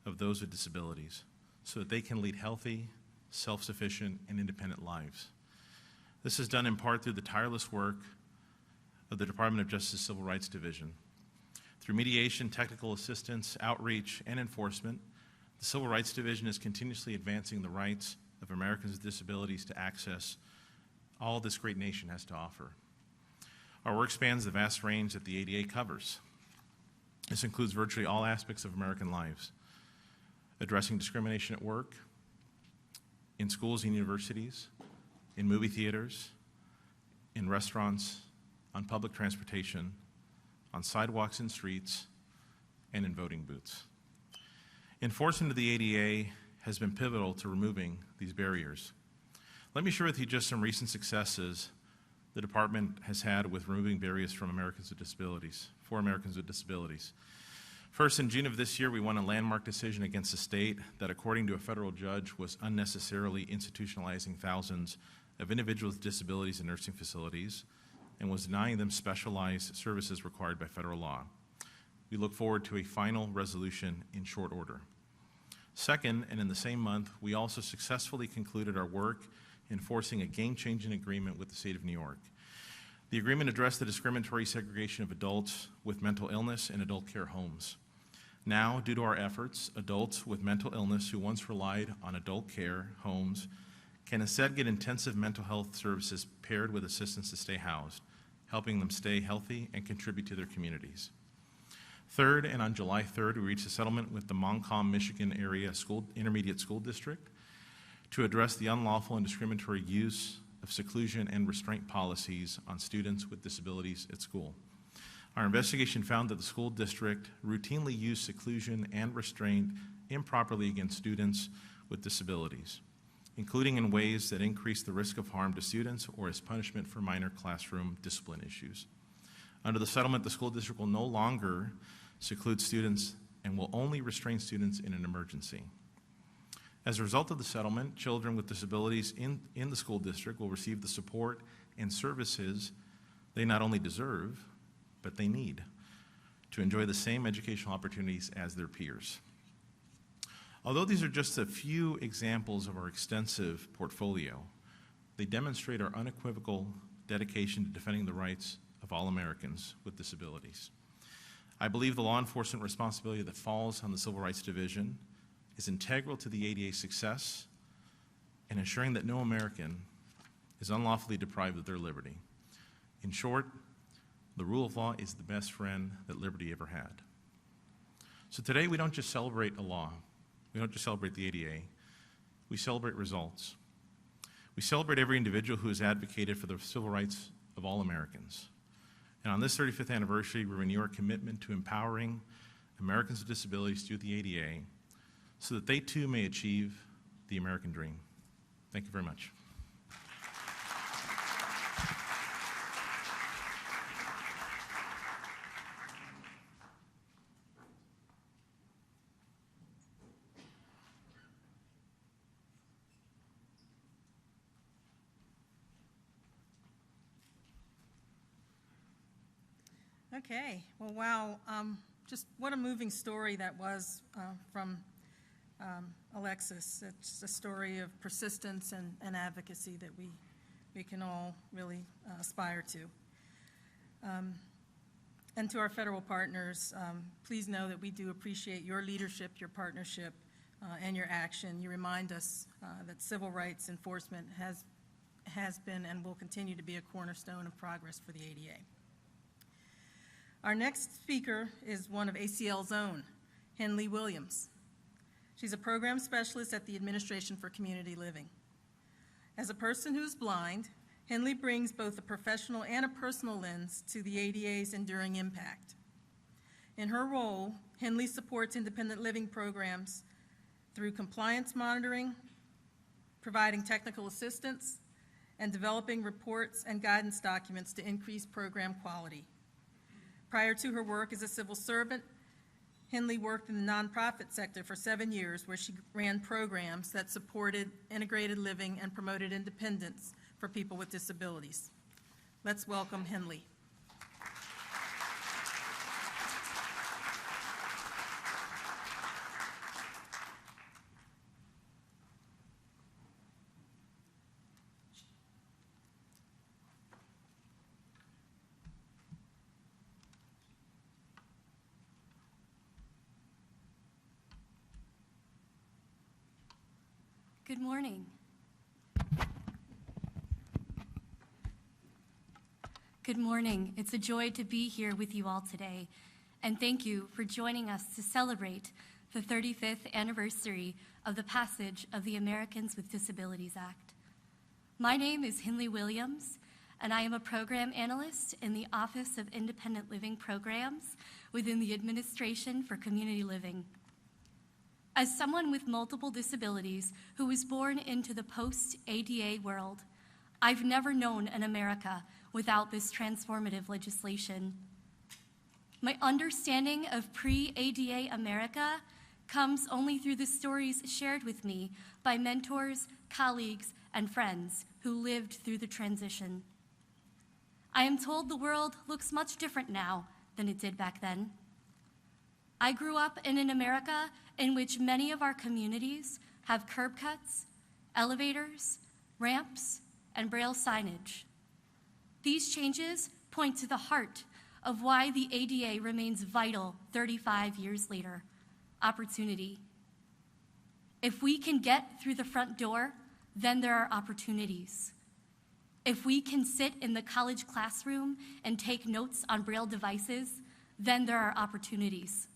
Speaker 11: of those with disabilities so that they can lead healthy, self-sufficient, and independent lives. This is done in part through the tireless work of the Department of Justice Civil Rights Division. Through mediation, technical assistance, outreach, and enforcement, the Civil Rights Division is continuously advancing the rights of Americans with disabilities to access all this great nation has to offer. Our work spans the vast range that the ADA covers. This includes virtually all aspects of American lives, addressing discrimination at work, in schools and universities, in movie theaters, in restaurants, on public transportation, on sidewalks and streets, and in voting booths. Enforcement of the ADA has been pivotal to removing these barriers. Let me share with you just some recent successes the department has had with removing barriers from Americans with disabilities, for Americans with disabilities. First, in June of this year, we won a landmark decision against the state that, according to a federal judge, was unnecessarily institutionalizing thousands of individuals with disabilities in nursing facilities and was denying them specialized services required by federal law. We look forward to a final resolution in short order. Second, and in the same month, we also successfully concluded our work enforcing a game-changing agreement with the state of New York. The agreement addressed the discriminatory segregation of adults with mental illness in adult care homes. Now, due to our efforts, adults with mental illness who once relied on adult care homes can instead get intensive mental health services paired with assistance to stay housed, helping them stay healthy and contribute to their communities. Third, and on July 3rd, we reached a settlement with the Montcalm, Michigan area intermediate school district to address the unlawful and discriminatory use of seclusion and restraint policies on students with disabilities at school. Our investigation found that the school district routinely used seclusion and restraint improperly against students with disabilities, including in ways that increase the risk of harm to students or as punishment for minor classroom discipline issues. Under the settlement, the school district will no longer seclude students and will only restrain students in an emergency. As a result of the settlement, children with disabilities in the school district will receive the support and services they not only deserve, but they need to enjoy the same educational opportunities as their peers. Although these are just a few examples of our extensive portfolio, they demonstrate our unequivocal dedication to defending the rights of all Americans with disabilities. I believe the law enforcement responsibility that falls on the Civil Rights Division is integral to the ADA's success and ensuring that no American is unlawfully deprived of their liberty. In short, the rule of law is the best friend that liberty ever had. So today we don't just celebrate a law. We don't just celebrate the ADA. We celebrate results. We celebrate every individual who has advocated for the civil rights of all Americans. And on this 35th anniversary, we renew our commitment to empowering Americans with disabilities through the ADA so that they too may achieve the American dream. Thank you very much.
Speaker 5: Okay, well, wow, just what a moving story that was from Alexis. It's a story of persistence and advocacy that we can all really aspire to. And to our federal partners, please know that we do appreciate your leadership, your partnership, and your action. You remind us that civil rights enforcement has been and will continue to be a cornerstone of progress for the ADA. Our next speaker is one of ACL's own, Henley Williams. She's a program specialist at the Administration for Community Living. As a person who's blind, Henley brings both a professional and a personal lens to the ADA's enduring impact. In her role, Henley supports independent living programs through compliance monitoring, providing technical assistance, and developing reports and guidance documents to increase program quality. Prior to her work as a civil servant, Henley worked in the nonprofit sector for 7 years, where she ran programs that supported integrated living and promoted independence for people with disabilities. Let's welcome Henley.
Speaker 12: Good morning. Good morning. It's a joy to be here with you all today, and thank you for joining us to celebrate the 35th anniversary of the passage of the Americans with Disabilities Act. My name is Hinley Williams, and I am a program analyst in the Office of Independent Living Programs within the Administration for Community Living. As someone with multiple disabilities who was born into the post-ADA world, I've never known an America without this transformative legislation. My understanding of pre-ADA America comes only through the stories shared with me by mentors, colleagues, and friends who lived through the transition. I am told the world looks much different now than it did back then. I grew up in an America in which many of our communities have curb cuts, elevators, ramps, and braille signage. These changes point to the heart of why the ADA remains vital 35 years later: opportunity. If we can get through the front door, then there are opportunities. If we can sit in the college classroom and take notes on braille devices, then there are opportunities.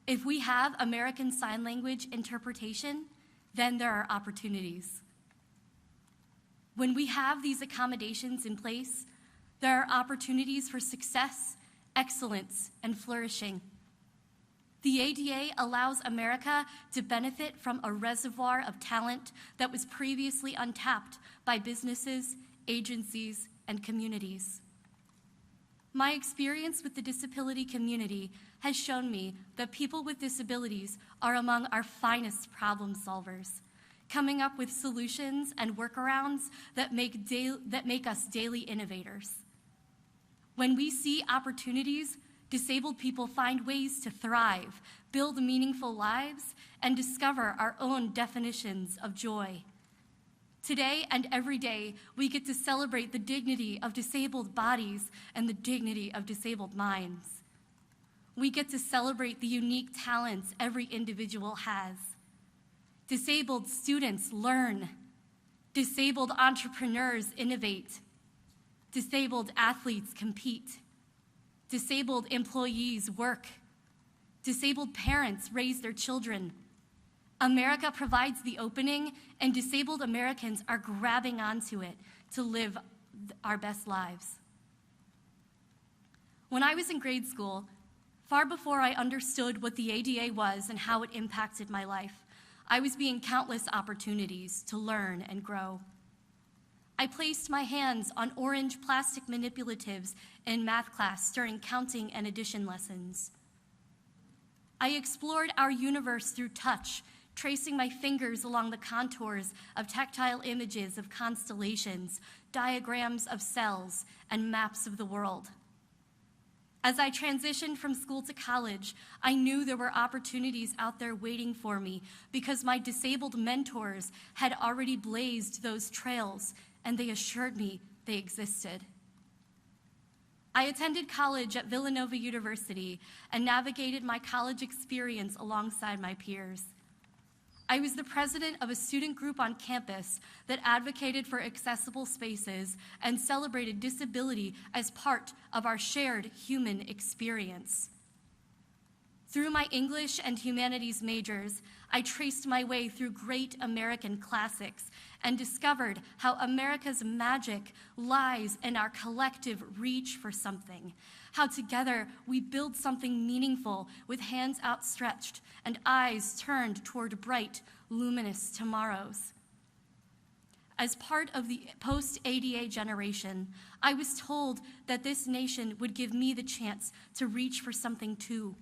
Speaker 12: If we have American Sign Language interpretation, then there are opportunities. When we have these accommodations in place, there are opportunities for success, excellence, and flourishing. The ADA allows America to benefit from a reservoir of talent that was previously untapped by businesses, agencies, and communities. My experience with the disability community has shown me that people with disabilities are among our finest problem solvers, coming up with solutions and workarounds that make us daily innovators. When we see opportunities, disabled people find ways to thrive, build meaningful lives, and discover our own definitions of joy. Today and every day, we get to celebrate the dignity of disabled bodies and the dignity of disabled minds. We get to celebrate the unique talents every individual has. Disabled students learn. Disabled entrepreneurs innovate. Disabled athletes compete. Disabled employees work. Disabled parents raise their children. America provides the opening, and disabled Americans are grabbing onto it to live our best lives. When I was in grade school, far before I understood what the ADA was and how it impacted my life, I was being countless opportunities to learn and grow. I placed my hands on orange plastic manipulatives in math class during counting and addition lessons. I explored our universe through touch, tracing my fingers along the contours of tactile images of constellations, diagrams of cells, and maps of the world. As I transitioned from school to college, I knew there were opportunities out there waiting for me because my disabled mentors had already blazed those trails, and they assured me they existed. I attended college at Villanova University and navigated my college experience alongside my peers. I was the president of a student group on campus that advocated for accessible spaces and celebrated disability as part of our shared human experience. Through my English and humanities majors, I traced my way through great American classics and discovered how America's magic lies in our collective reach for something, how together we build something meaningful with hands outstretched and eyes turned toward bright, luminous tomorrows. As part of the post-ADA generation, I was told that this nation would give me the chance to reach for something too,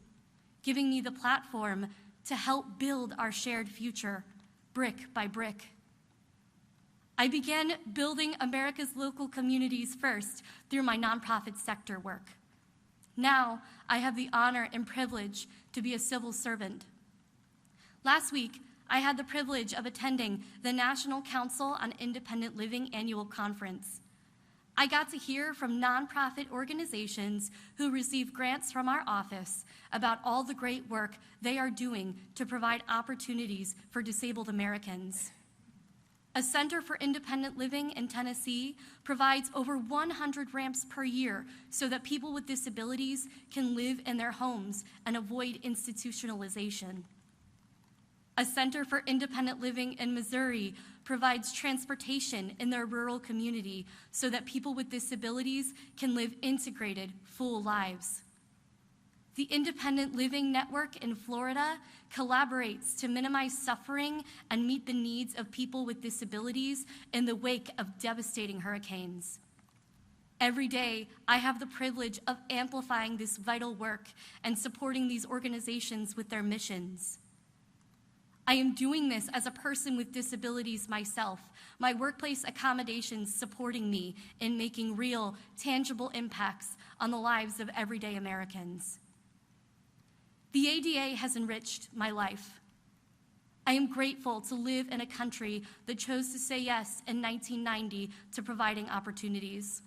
Speaker 12: giving me the platform to help build our shared future, brick by brick. I began building America's local communities first through my nonprofit sector work. Now, I have the honor and privilege to be a civil servant. Last week, I had the privilege of attending the National Council on Independent Living annual conference. I got to hear from nonprofit organizations who receive grants from our office about all the great work they are doing to provide opportunities for disabled Americans. A Center for Independent Living in Tennessee provides over 100 ramps per year so that people with disabilities can live in their homes and avoid institutionalization. A Center for Independent Living in Missouri provides transportation in their rural community so that people with disabilities can live integrated, full lives. The Independent Living Network in Florida collaborates to minimize suffering and meet the needs of people with disabilities in the wake of devastating hurricanes. Every day, I have the privilege of amplifying this vital work and supporting these organizations with their missions. I am doing this as a person with disabilities myself, my workplace accommodations supporting me in making real, tangible impacts on the lives of everyday Americans. The ADA has enriched my life. I am grateful to live in a country that chose to say yes in 1990 to providing opportunities.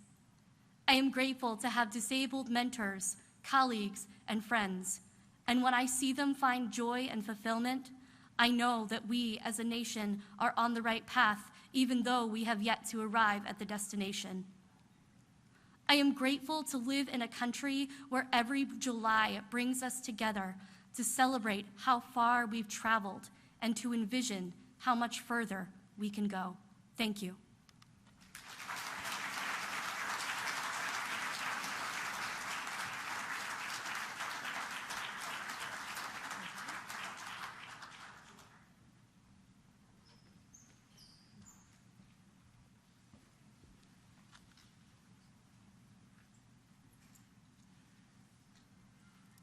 Speaker 12: I am grateful to have disabled mentors, colleagues, and friends, and when I see them find joy and fulfillment, I know that we as a nation are on the right path, even though we have yet to arrive at the destination. I am grateful to live in a country where every July brings us together to celebrate how far we've traveled and to envision how much further we can go. Thank you.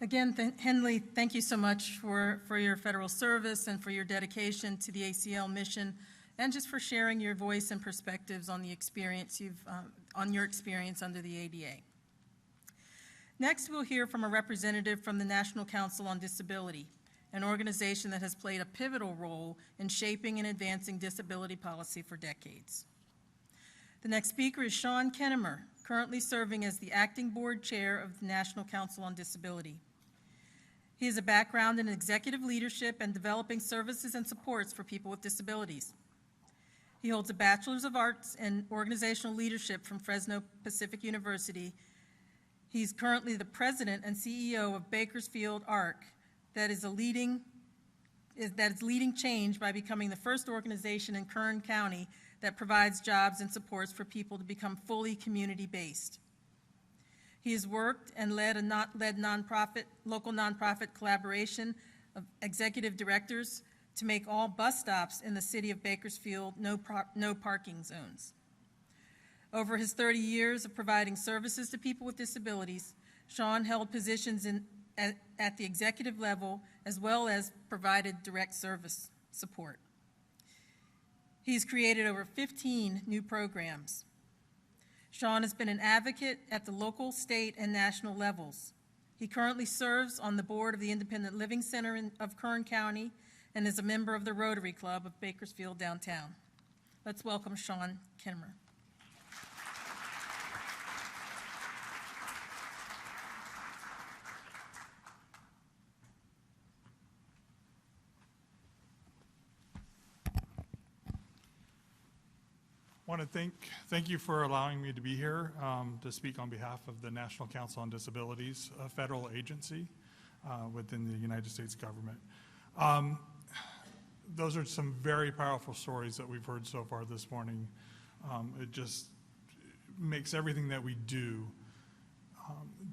Speaker 5: Again, Henley, thank you so much for your federal service and for your dedication to the ACL mission, and just for sharing your voice and perspectives on the experience on your experience under the ADA. Next, we'll hear from a representative from the National Council on Disability, an organization that has played a pivotal role in shaping and advancing disability policy for decades. The next speaker is Sean Kennemer, currently serving as the acting board chair of the National Council on Disability. He has a background in executive leadership and developing services and supports for people with disabilities. He holds a Bachelor's of Arts in Organizational Leadership from Fresno Pacific University. He's currently the president and CEO of Bakersfield ARC, that is leading change by becoming the first organization in Kern County that provides jobs and supports for people to become fully community-based. He has worked and led local nonprofit collaboration of executive directors to make all bus stops in the city of Bakersfield no parking zones. Over his 30 years of providing services to people with disabilities, Sean held positions at the executive level as well as provided direct service support. He's created over 15 new programs. Sean has been an advocate at the local, state, and national levels. He currently serves on the board of the Independent Living Center of Kern County and is a member of the Rotary Club of Bakersfield Downtown. Let's welcome Sean Kennemer.
Speaker 13: I want to thank you for allowing me to be here to speak on behalf of the National Council on Disabilities, a federal agency within the United States government. Those are some very powerful stories that we've heard so far this morning. It just makes everything that we do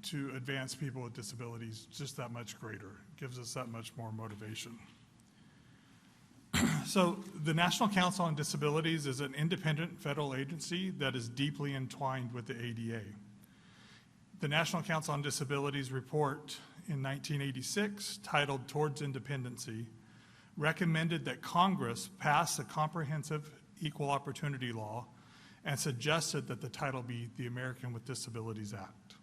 Speaker 13: to advance people with disabilities just that much greater. It gives us that much more motivation. So the National Council on Disabilities is an independent federal agency that is deeply entwined with the ADA. The National Council on Disabilities report in 1986, titled Towards Independency, recommended that Congress pass a comprehensive equal opportunity law and suggested that the title be the American with Disabilities Act.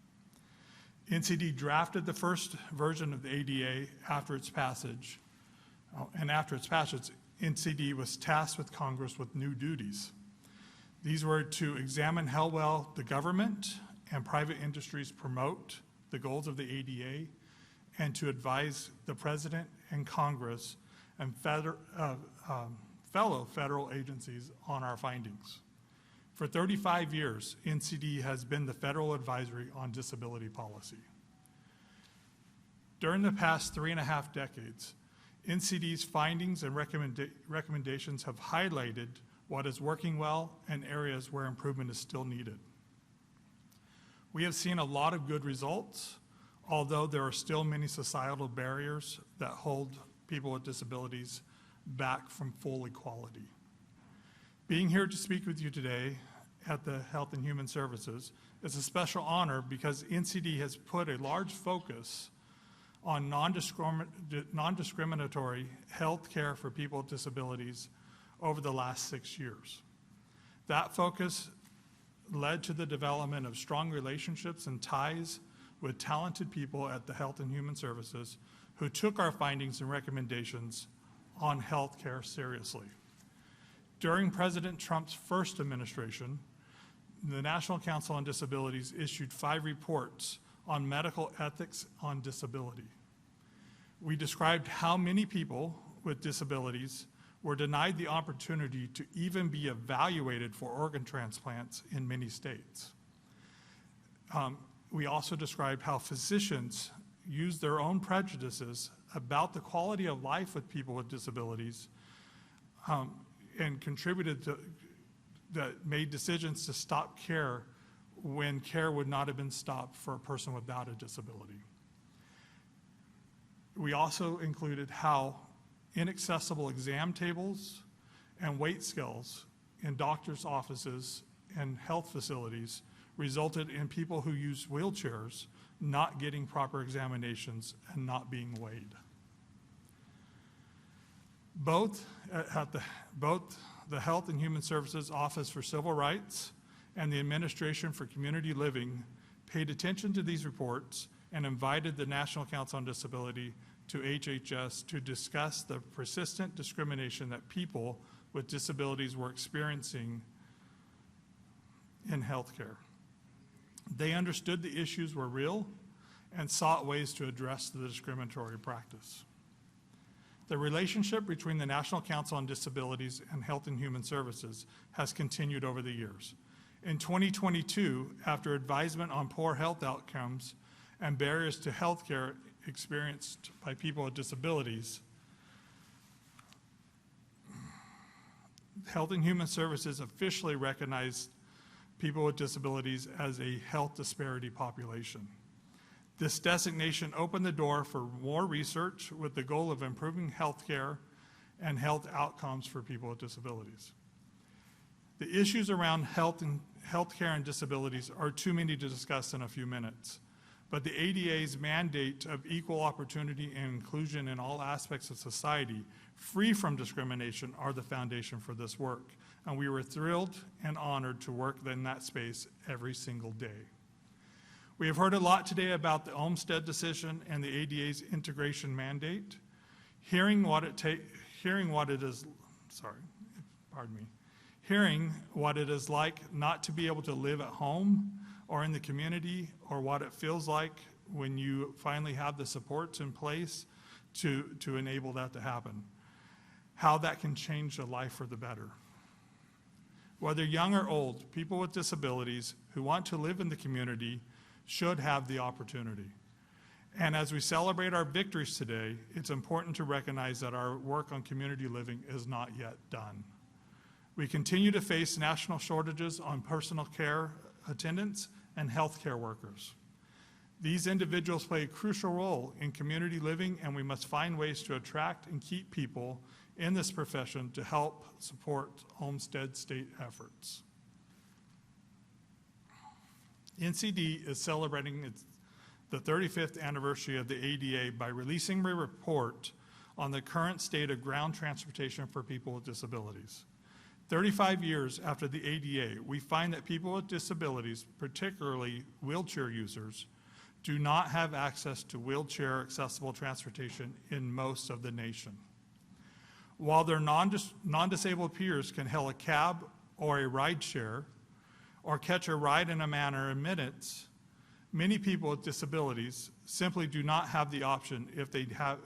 Speaker 13: NCD drafted the first version of the ADA after its passage, and after its passage, NCD was tasked with Congress with new duties. These were to examine how well the government and private industries promote the goals of the ADA and to advise the President and Congress and fellow federal agencies on our findings. For 35 years, NCD has been the federal advisory on disability policy. During the past 3.5 decades, NCD's findings and recommendations have highlighted what is working well and areas where improvement is still needed. We have seen a lot of good results, although there are still many societal barriers that hold people with disabilities back from full equality. Being here to speak with you today at the Health and Human Services is a special honor because NCD has put a large focus on non-discriminatory health care for people with disabilities over the last 6 years. That focus led to the development of strong relationships and ties with talented people at the Health and Human Services who took our findings and recommendations on health care seriously. During President Trump's first administration, the National Council on Disabilities issued 5 reports on medical ethics on disability. We described how many people with disabilities were denied the opportunity to even be evaluated for organ transplants in many states. We also described how physicians use their own prejudices about the quality of life with people with disabilities and contributed to, that made decisions to stop care when care would not have been stopped for a person without a disability. We also included how inaccessible exam tables and weight scales in doctors' offices and health facilities resulted in people who use wheelchairs not getting proper examinations and not being weighed. Both the Health and Human Services Office for Civil Rights and the Administration for Community Living paid attention to these reports and invited the National Council on Disability to HHS to discuss the persistent discrimination that people with disabilities were experiencing in healthcare. They understood the issues were real and sought ways to address the discriminatory practice. The relationship between the National Council on Disabilities and Health and Human Services has continued over the years. In 2022, after advisement on poor health outcomes and barriers to health care experienced by people with disabilities, Health and Human Services officially recognized people with disabilities as a health disparity population. This designation opened the door for more research with the goal of improving health care and health outcomes for people with disabilities. The issues around health care and disabilities are too many to discuss in a few minutes, but the ADA's mandate of equal opportunity and inclusion in all aspects of society, free from discrimination, are the foundation for this work, and we were thrilled and honored to work in that space every single day. We have heard a lot today about the Olmstead decision and the ADA's integration mandate. Hearing what it is like not to be able to live at home or in the community, or what it feels like when you finally have the supports in place to enable that to happen. How that can change a life for the better. Whether young or old, people with disabilities who want to live in the community should have the opportunity. And as we celebrate our victories today, it's important to recognize that our work on community living is not yet done. We continue to face national shortages on personal care attendants and healthcare workers. These individuals play a crucial role in community living, and we must find ways to attract and keep people in this profession to help support Olmstead state efforts. NCD is celebrating the 35th anniversary of the ADA by releasing a report on the current state of ground transportation for people with disabilities. 35 years after the ADA, we find that people with disabilities, particularly wheelchair users, do not have access to wheelchair accessible transportation in most of the nation. While their non-disabled peers can hail a cab or a ride share, or catch a ride in a manner in minutes, many people with disabilities simply do not have the option if they have,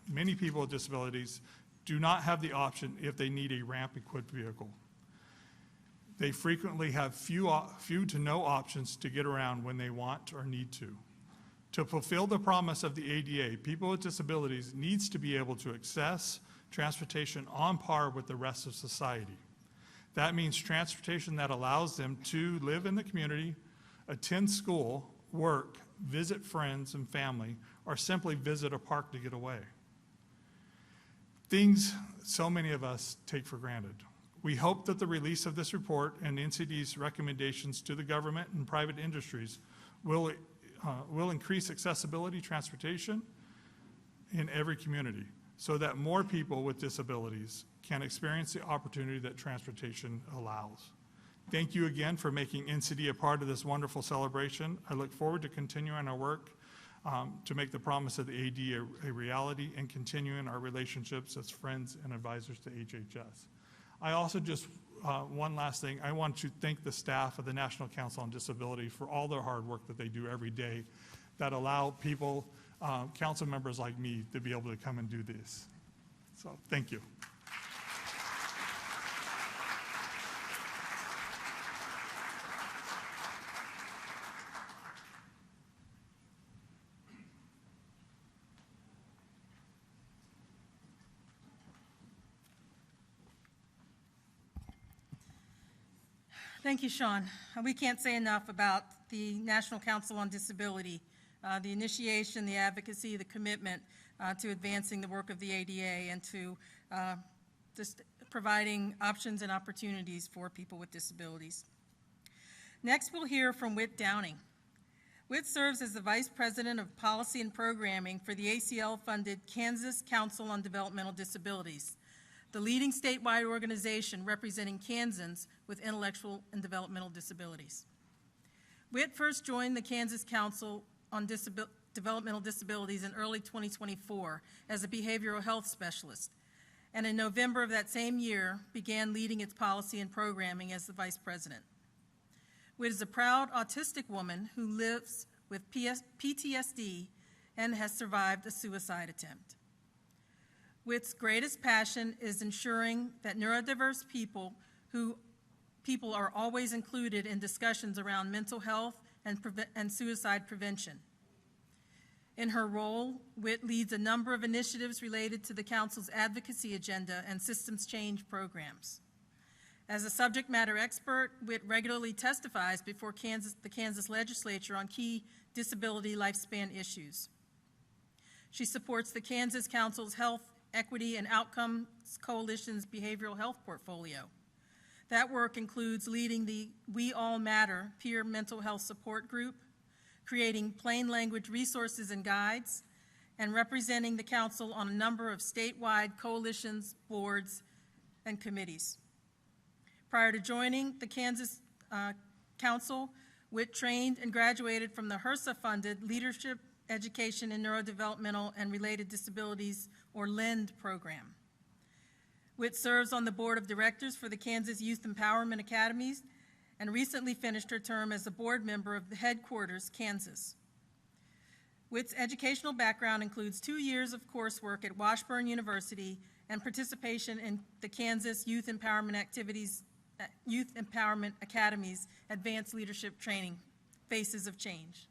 Speaker 13: many people with disabilities do not have the option if they need a ramp-equipped vehicle. They frequently have few to no options to get around when they want or need to. To fulfill the promise of the ADA, people with disabilities needs to be able to access transportation on par with the rest of society. That means transportation that allows them to live in the community, attend school, work, visit friends and family, or simply visit a park to get away. Things so many of us take for granted. We hope that the release of this report and NCD's recommendations to the government and private industries will increase accessibility transportation in every community so that more people with disabilities can experience the opportunity that transportation allows. Thank you again for making NCD a part of this wonderful celebration. I look forward to continuing our work to make the promise of the AD a reality and continuing our relationships as friends and advisors to HHS. I also just, one last thing, I want to thank the staff of the National Council on Disability for all their hard work that they do every day that allow people, council members like me, to be able to come and do this. So, thank you.
Speaker 5: Thank you, Sean. We can't say enough about the National Council on Disability, the initiation, the advocacy, the commitment to advancing the work of the ADA and to just providing options and opportunities for people with disabilities. Next, we'll hear from Whit Downing. Whit serves as the Vice President of Policy and Programming for the ACL-funded Kansas Council on Developmental Disabilities, the leading statewide organization representing Kansans with intellectual and developmental disabilities. Whit first joined the Kansas Council on Developmental Disabilities in early 2024 as a behavioral health specialist, and in November of that same year began leading its policy and programming as the Vice President. Whit is a proud autistic woman who lives with PTSD and has survived a suicide attempt. Whit's greatest passion is ensuring that neurodiverse people are always included in discussions around mental health and suicide prevention. In her role, Whit leads a number of initiatives related to the Council's advocacy agenda and systems change programs. As a subject matter expert, Whit regularly testifies before the Kansas legislature on key disability lifespan issues. She supports the Kansas Council's Health, Equity, and Outcomes Coalition's behavioral health portfolio. That work includes leading the We All Matter peer mental health support group, creating plain language resources and guides, and representing the Council on a number of statewide coalitions, boards, and committees. Prior to joining the Kansas Council, Whit trained and graduated from the HRSA-funded Leadership Education in Neurodevelopmental and Related Disabilities, or LEND program. Whit serves on the board of directors for the Kansas Youth Empowerment Academies and recently finished her term as a board member of the Headquarters, Kansas. Whit's educational background includes 2 years of coursework at Washburn University and participation in the Kansas Youth Empowerment Academies Advanced Leadership Training, Faces of Change.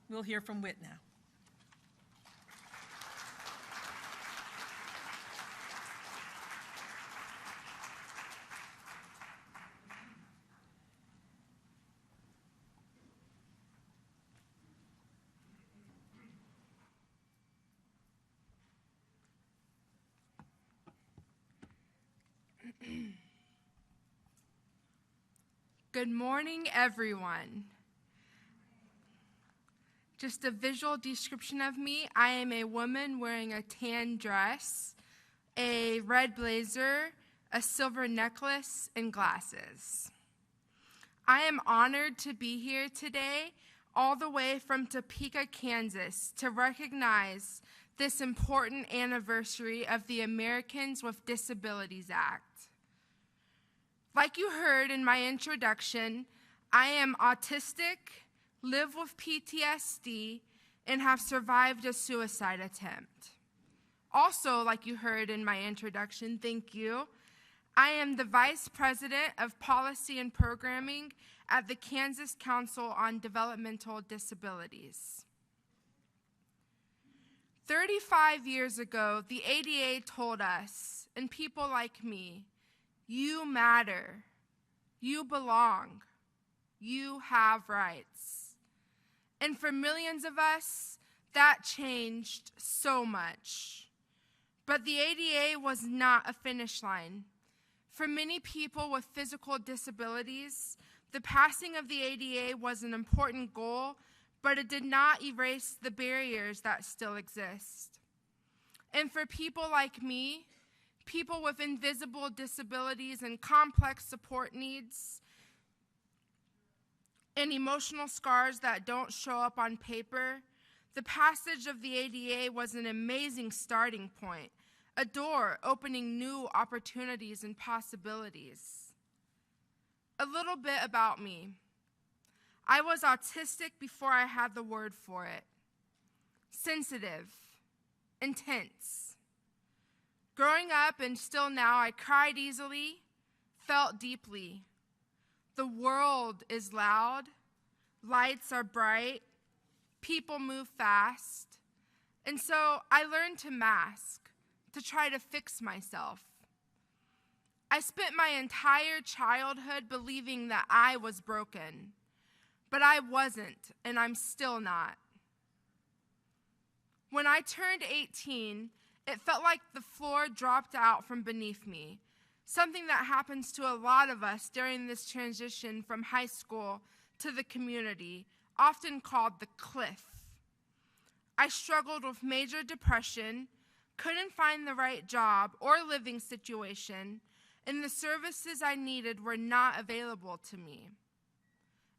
Speaker 5: We'll hear from Whit now.
Speaker 14: Good morning, everyone. Just a visual description of me. I am a woman wearing a tan dress, a red blazer, a silver necklace, and glasses. I am honored to be here today, all the way from Topeka, Kansas, to recognize this important anniversary of the Americans with Disabilities Act. Like you heard in my introduction, I am autistic, live with PTSD, and have survived a suicide attempt. Also, like you heard in my introduction, thank you, I am the Vice President of Policy and Programming at the Kansas Council on Developmental Disabilities. 35 years ago, the ADA told us, and people like me, you matter, you belong, you have rights. And for millions of us, that changed so much. But the ADA was not a finish line. For many people with physical disabilities, the passing of the ADA was an important goal, but it did not erase the barriers that still exist. And for people like me, people with invisible disabilities and complex support needs, and emotional scars that don't show up on paper, the passage of the ADA was an amazing starting point, a door opening new opportunities and possibilities. A little bit about me. I was autistic before I had the word for it. Sensitive, intense. Growing up and still now, I cried easily, felt deeply. The world is loud, lights are bright, people move fast, and so I learned to mask, to try to fix myself. I spent my entire childhood believing that I was broken, but I wasn't, and I'm still not. When I turned 18, it felt like the floor dropped out from beneath me, something that happens to a lot of us during this transition from high school to the community, often called the cliff. I struggled with major depression, couldn't find the right job or living situation, and the services I needed were not available to me.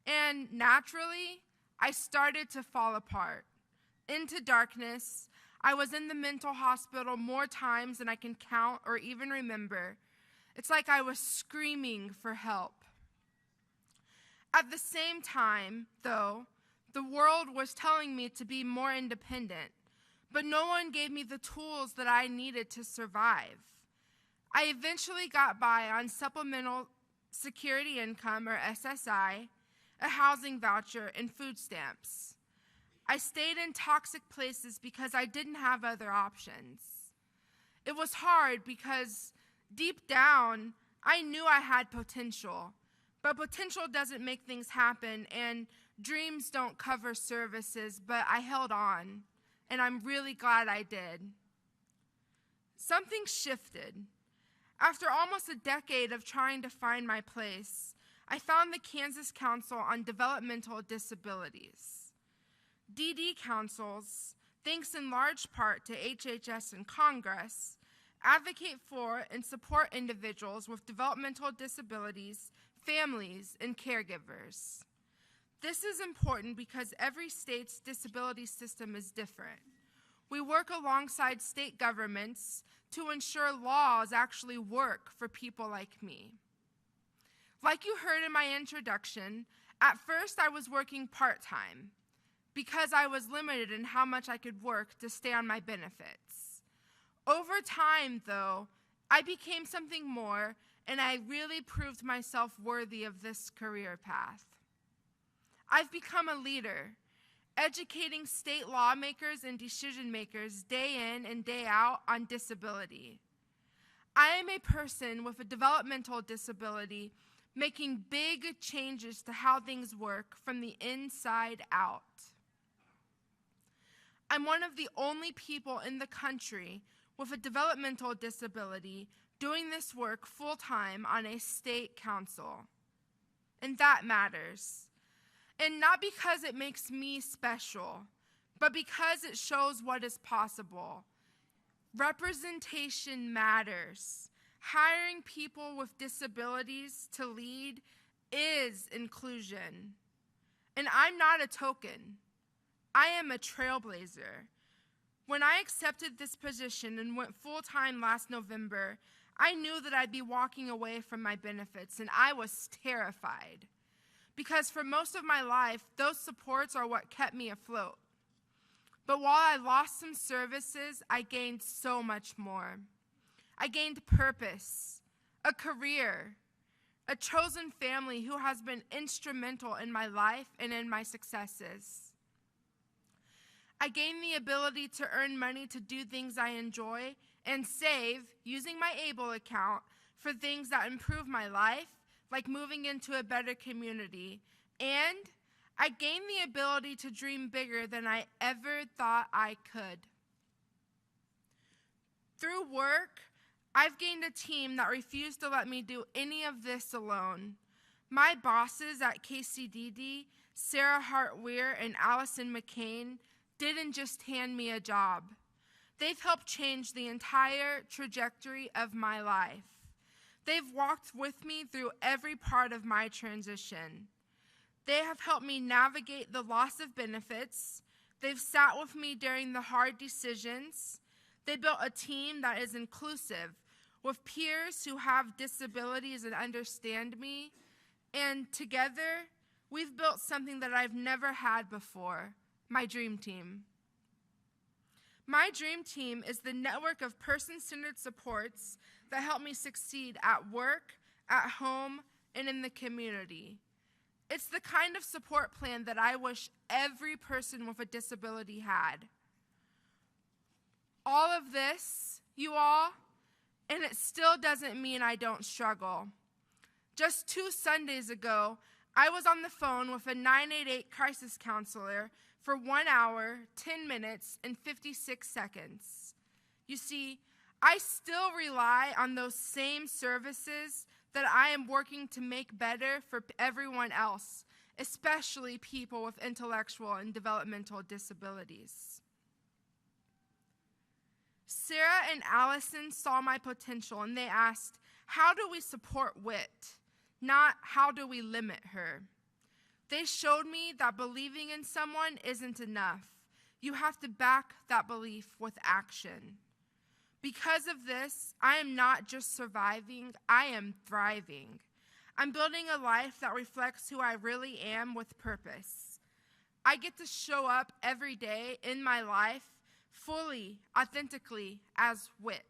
Speaker 14: And naturally, I started to fall apart. Into darkness, I was in the mental hospital more times than I can count or even remember. It's like I was screaming for help. At the same time, though, the world was telling me to be more independent, but no one gave me the tools that I needed to survive. I eventually got by on supplemental security income, or SSI, a housing voucher, and food stamps. I stayed in toxic places because I didn't have other options. It was hard because deep down, I knew I had potential, but potential doesn't make things happen, and dreams don't cover services, but I held on, and I'm really glad I did. Something shifted. After almost a decade of trying to find my place, I found the Kansas Council on Developmental Disabilities. DD councils, thanks in large part to HHS and Congress, advocate for and support individuals with developmental disabilities, families, and caregivers. This is important because every state's disability system is different. We work alongside state governments to ensure laws actually work for people like me. Like you heard in my introduction, at first I was working part-time because I was limited in how much I could work to stay on my benefits. Over time, though, I became something more, and I really proved myself worthy of this career path. I've become a leader, educating state lawmakers and decision makers day in and day out on disability. I am a person with a developmental disability making big changes to how things work from the inside out. I'm one of the only people in the country with a developmental disability doing this work full-time on a state council. And that matters. And not because it makes me special, but because it shows what is possible. Representation matters. Hiring people with disabilities to lead is inclusion. And I'm not a token. I am a trailblazer. When I accepted this position and went full-time last November, I knew that I'd be walking away from my benefits, and I was terrified. Because for most of my life, those supports are what kept me afloat. But while I lost some services, I gained so much more. I gained purpose, a career, a chosen family who has been instrumental in my life and in my successes. I gained the ability to earn money to do things I enjoy and save, using my ABLE account, for things that improve my life, like moving into a better community. And I gained the ability to dream bigger than I ever thought I could. Through work, I've gained a team that refused to let me do any of this alone. My bosses at KCDD, Sarah Hart-Weir and Allison McCain, didn't just hand me a job. They've helped change the entire trajectory of my life. They've walked with me through every part of my transition. They have helped me navigate the loss of benefits. They've sat with me during the hard decisions. They built a team that is inclusive, with peers who have disabilities and understand me. And together, we've built something that I've never had before, my dream team. My dream team is the network of person-centered supports that help me succeed at work, at home, and in the community. It's the kind of support plan that I wish every person with a disability had. All of this, you all, and it still doesn't mean I don't struggle. Just 2 Sundays ago, I was on the phone with a 988 crisis counselor for 1 hour, 10 minutes, and 56 seconds. You see, I still rely on those same services that I am working to make better for everyone else, especially people with intellectual and developmental disabilities. Sarah and Allison saw my potential, and they asked, how do we support Wit? Not how do we limit her? They showed me that believing in someone isn't enough. You have to back that belief with action. Because of this, I am not just surviving, I am thriving. I'm building a life that reflects who I really am with purpose. I get to show up every day in my life fully, authentically, as Wit.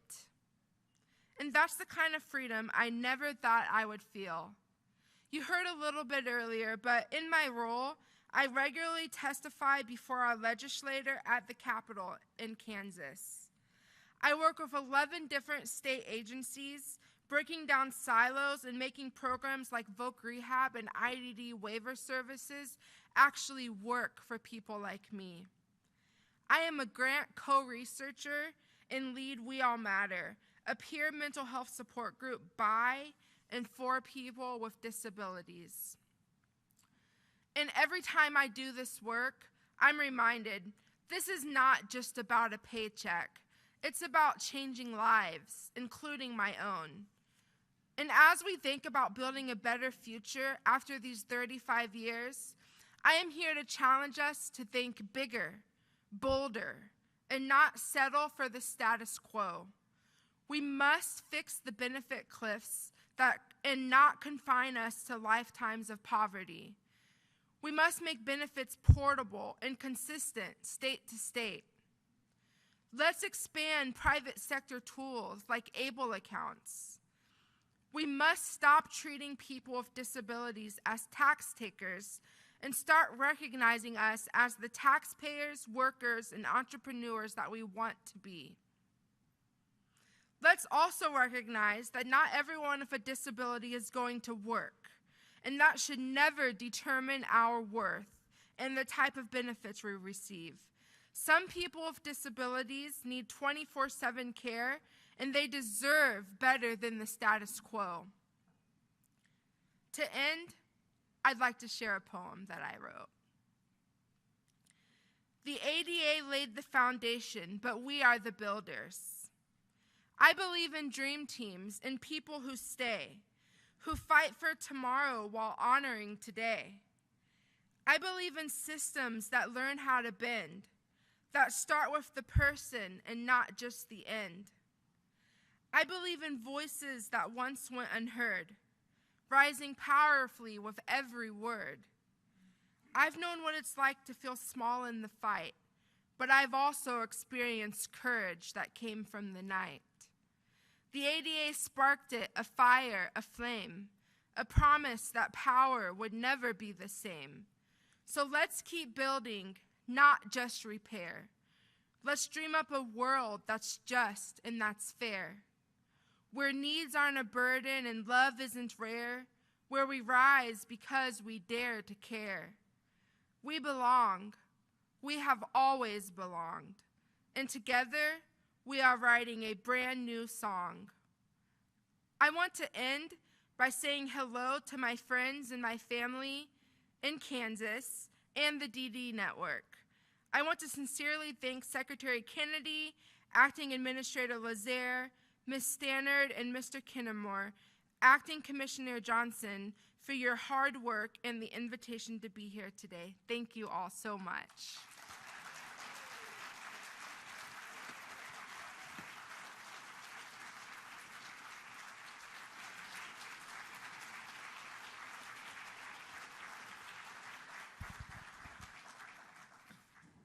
Speaker 14: And that's the kind of freedom I never thought I would feel. You heard a little bit earlier, but in my role, I regularly testify before our legislator at the Capitol in Kansas. I work with 11 different state agencies, breaking down silos and making programs like VOC Rehab and IDD waiver services actually work for people like me. I am a grant co-researcher and lead We All Matter, a peer mental health support group by and for people with disabilities. And every time I do this work, I'm reminded this is not just about a paycheck. It's about changing lives, including my own. And as we think about building a better future after these 35 years, I am here to challenge us to think bigger, bolder, and not settle for the status quo. We must fix the benefit cliffs and not confine us to lifetimes of poverty. We must make benefits portable and consistent state to state. Let's expand private sector tools like ABLE accounts. We must stop treating people with disabilities as tax takers and start recognizing us as the taxpayers, workers, and entrepreneurs that we want to be. Let's also recognize that not everyone with a disability is going to work, and that should never determine our worth and the type of benefits we receive. Some people with disabilities need 24/7 care, and they deserve better than the status quo. To end, I'd like to share a poem that I wrote. The ADA laid the foundation, but we are the builders. I believe in dream teams and people who stay, who fight for tomorrow while honoring today. I believe in systems that learn how to bend, that start with the person and not just the end. I believe in voices that once went unheard, rising powerfully with every word. I've known what it's like to feel small in the fight, but I've also experienced courage that came from the night. The ADA sparked it, a fire, a flame, a promise that power would never be the same. So let's keep building, not just repair. Let's dream up a world that's just and that's fair, where needs aren't a burden and love isn't rare, where we rise because we dare to care. We belong. We have always belonged. And together, we are writing a brand new song. I want to end by saying hello to my friends and my family in Kansas and the DD Network. I want to sincerely thank Secretary Kennedy, Acting Administrator Lazare, Ms. Stannard, and Mr. Kinnemore, Acting Commissioner Johnson, for your hard work and the invitation to be here today. Thank you all so much.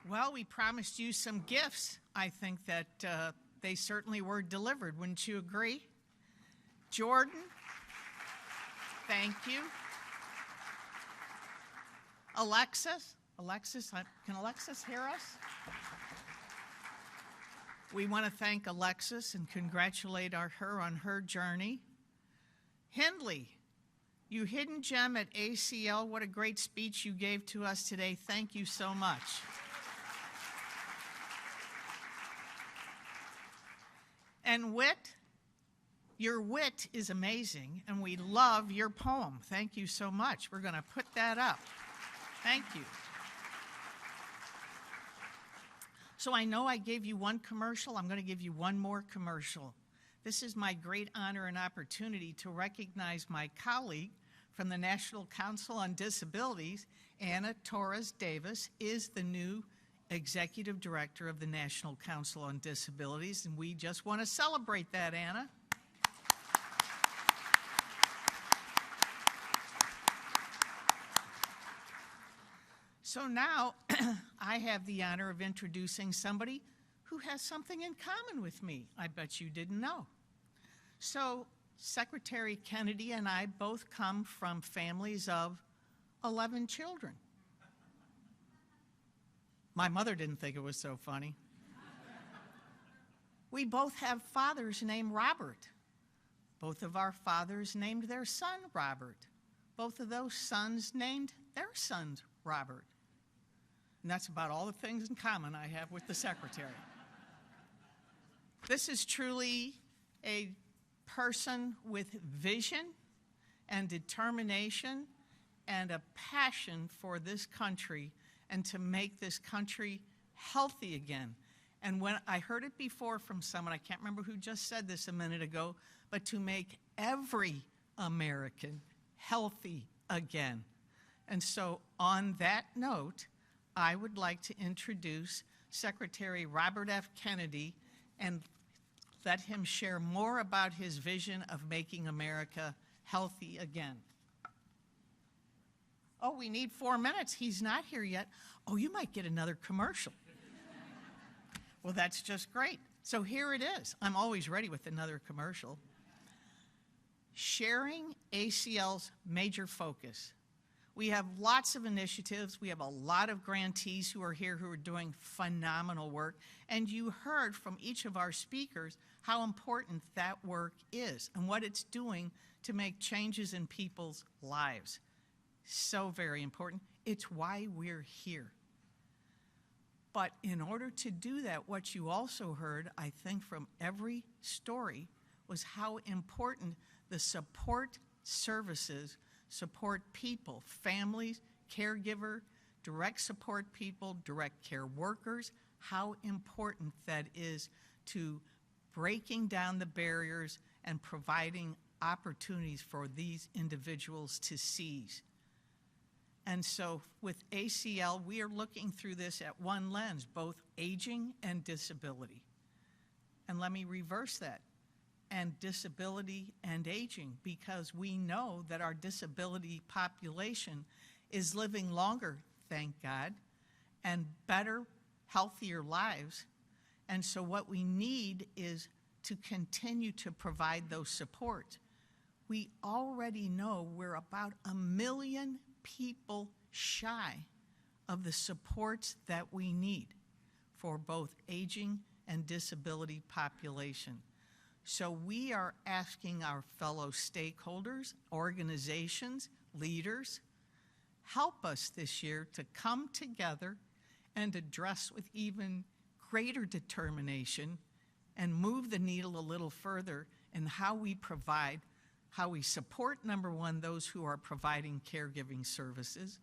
Speaker 1: Well, we promised you some gifts. I think that they certainly were delivered. Wouldn't you agree? Jordan, thank you. Alexis, can Alexis hear us? We want to thank Alexis and congratulate her on her journey. Hindley, you hidden gem at ACL, what a great speech you gave to us today. Thank you so much. And Wit, your wit is amazing, and we love your poem. Thank you so much. We're going to put that up. Thank you. So I know I gave you one commercial. I'm going to give you one more commercial. This is my great honor and opportunity to recognize my colleague from the National Council on Disabilities. Anna Torres Davis is the new Executive Director of the National Council on Disabilities, and we just want to celebrate that, Anna. So now I have the honor of introducing somebody who has something in common with me. I bet you didn't know. So Secretary Kennedy and I both come from families of 11 children. My mother didn't think it was so funny. We both have fathers named Robert. Both of our fathers named their son Robert. Both of those sons named their sons Robert. And that's about all the things in common I have with the secretary. This is truly a person with vision and determination and a passion for this country and to make this country healthy again. And when I heard it before from someone, I can't remember who just said this a minute ago, but to make every American healthy again. And so on that note, I would like to introduce Secretary Robert F. Kennedy and let him share more about his vision of making America healthy again. Oh, we need 4 minutes. He's not here yet. Oh, you might get another commercial. Well, that's just great. So here it is. I'm always ready with another commercial. Sharing ACL's major focus. We have lots of initiatives. We have a lot of grantees who are here who are doing phenomenal work. And you heard from each of our speakers how important that work is and what it's doing to make changes in people's lives. So very important. It's why we're here. But in order to do that, what you also heard, I think, from every story was how important the support services support people, families, caregiver, direct support people, direct care workers, how important that is to breaking down the barriers and providing opportunities for these individuals to seize. And so with ACL, we are looking through this at one lens, both aging and disability. And let me reverse that. and disability and aging, because we know that our disability population is living longer, thank God, and better, healthier lives. And so what we need is to continue to provide those supports. We already know we're about 1 million people shy of the supports that we need for both aging and disability population. So we are asking our fellow stakeholders, organizations, leaders, help us this year to come together and address with even greater determination and move the needle a little further in how we provide, how we support, number one, those who are providing caregiving services.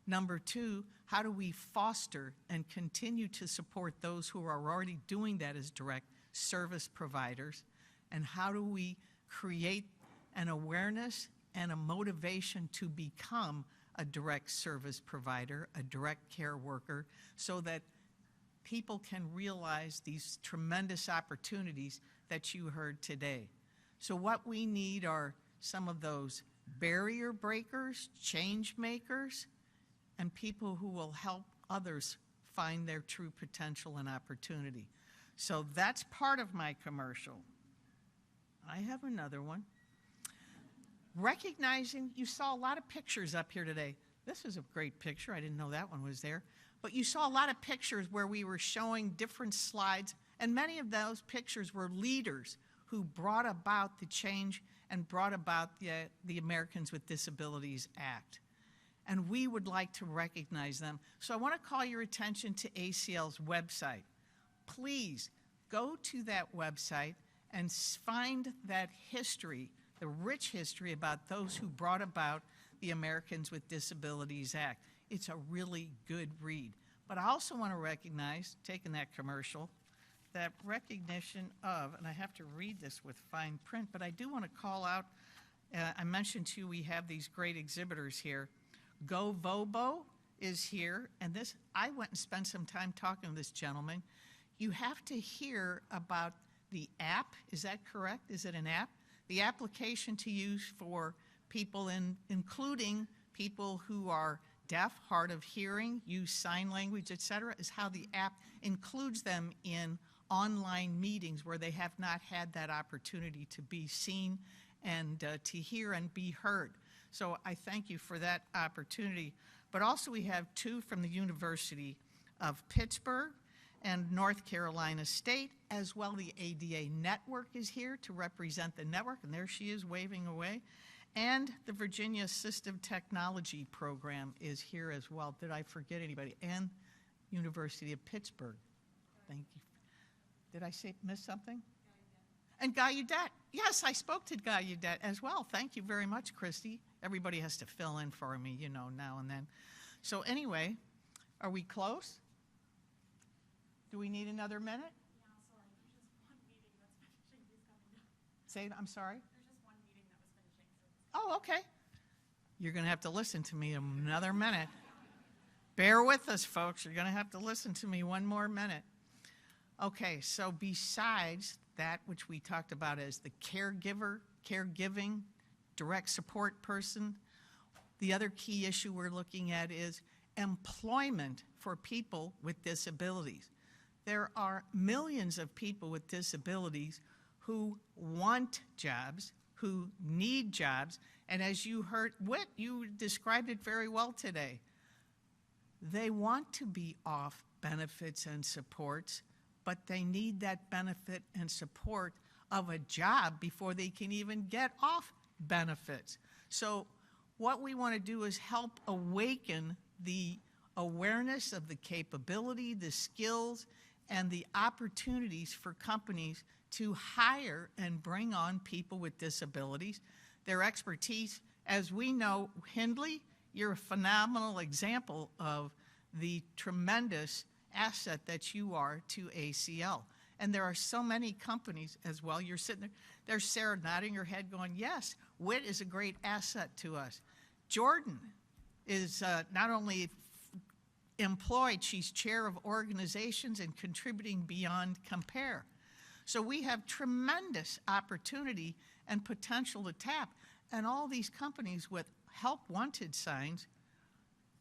Speaker 1: Number two, how do we foster and continue to support those who are already doing that as direct service providers? And how do we create an awareness and a motivation to become a direct service provider, a direct care worker, so that people can realize these tremendous opportunities that you heard today. So what we need are some of those barrier breakers, change makers, and people who will help others find their true potential and opportunity. So that's part of my commercial. I have another one. Recognizing, you saw a lot of pictures up here today. This is a great picture. I didn't know that one was there. But you saw a lot of pictures where we were showing different slides, and many of those pictures were leaders who brought about the change and brought about the Americans with Disabilities Act. And we would like to recognize them. So I want to call your attention to ACL's website. Please go to that website and find that history, the rich history about those who brought about the Americans with Disabilities Act. It's a really good read. But I also want to recognize, taking that commercial, that recognition of, and I have to read this with fine print, but I do want to call out, I mentioned to you we have these great exhibitors here. Go Vobo is here, and this, I went and spent some time talking to this gentleman. You have to hear about the app, is that correct? Is it an app? The application to use for people including people who are deaf, hard of hearing, use sign language, etc., is how the app includes them in online meetings where they have not had that opportunity to be seen and to hear and be heard. So I thank you for that opportunity. But also we have two from the University of Pittsburgh and North Carolina State, as well the ADA Network is here to represent the network, and there she is waving away. And the Virginia Assistive Technology Program is here as well. Did I forget anybody? And University of Pittsburgh. Thank you. Did I miss something? And Gallaudet. Yes, I spoke to Gallaudet as well. Thank you very much, Christy. Everybody has to fill in for me, you know, now and then. So anyway, are we close? Do we need another minute?
Speaker 6: Yeah, sorry. There's just one meeting that's finishing. He's coming up.
Speaker 1: Say it, I'm sorry?
Speaker 6: There's just one meeting that was finishing.
Speaker 1: Oh, okay. You're going to have to listen to me another minute. Bear with us, folks. You're going to have to listen to me one more minute. Okay, so besides that which we talked about as the caregiver, caregiving, direct support person, the other key issue we're looking at is employment for people with disabilities. There are millions of people with disabilities who want jobs, who need jobs, and as you heard, Whit, you described it very well today. They want to be off benefits and supports, but they need that benefit and support of a job before they can even get off benefits. So what we want to do is help awaken the awareness of the capability, the skills, and the opportunities for companies to hire and bring on people with disabilities. Their expertise, as we know, Hindley, you're a phenomenal example of the tremendous asset that you are to ACL. And there are so many companies as well. You're sitting there, there's Sarah nodding her head going, yes, WIT is a great asset to us. Jordan is not only employed, she's chair of organizations and contributing beyond compare. So we have tremendous opportunity and potential to tap. And all these companies with help wanted signs,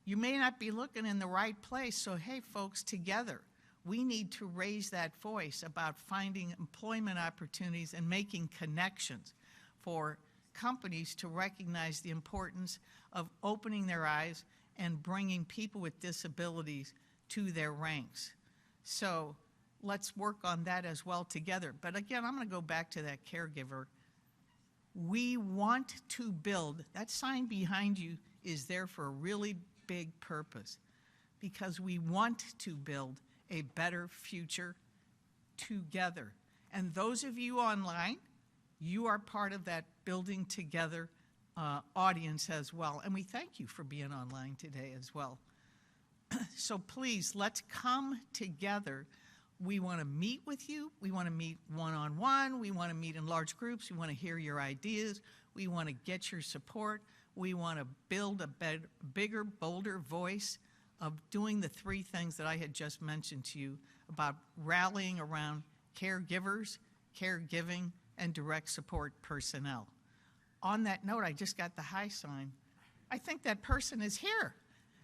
Speaker 1: you may not be looking in the right place. So, hey, folks, together, we need to raise that voice about finding employment opportunities and making connections for companies to recognize the importance of opening their eyes and bringing people with disabilities to their ranks. So let's work on that as well together. But again, I'm going to go back to that caregiver. We want to build, that sign behind you is there for a really big purpose, because we want to build a better future together. And those of you online, you are part of that building together audience as well. And we thank you for being online today as well. So please, let's come together. We want to meet with you. We want to meet one-on-one. We want to meet in large groups. We want to hear your ideas. We want to get your support. We want to build a bigger, bolder voice of doing the three things that I had just mentioned to you about rallying around caregivers, caregiving, and direct support personnel. On that note, I just got the high sign. I think that person is here.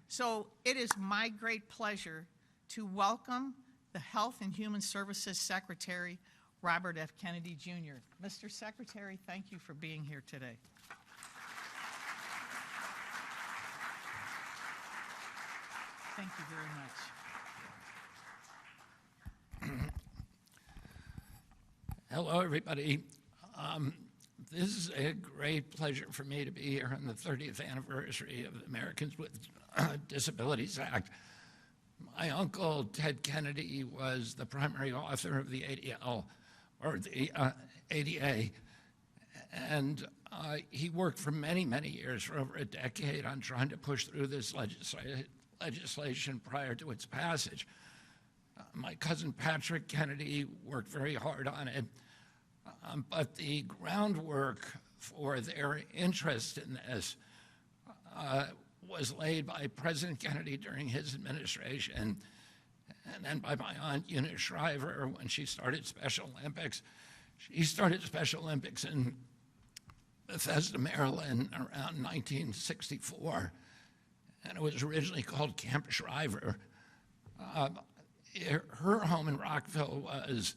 Speaker 1: So it is my great pleasure to welcome the Health and Human Services Secretary, Robert F. Kennedy, Jr. Mr. Secretary, thank you for being here today. Thank you very much.
Speaker 2: Hello, everybody. This is a great pleasure for me to be here on the 30th anniversary of the Americans with Disabilities Act. My uncle, Ted Kennedy, was the primary author of the ADL, or the ADA, and he worked for many, many years, for over a decade, on trying to push through this legislation prior to its passage. My cousin Patrick Kennedy worked very hard on it, but the groundwork for their interest in this was laid by President Kennedy during his administration, and then by my aunt Eunice Shriver when she started Special Olympics. She started Special Olympics in Bethesda, Maryland around 1964, and it was originally called Camp Shriver. Her home in Rockville was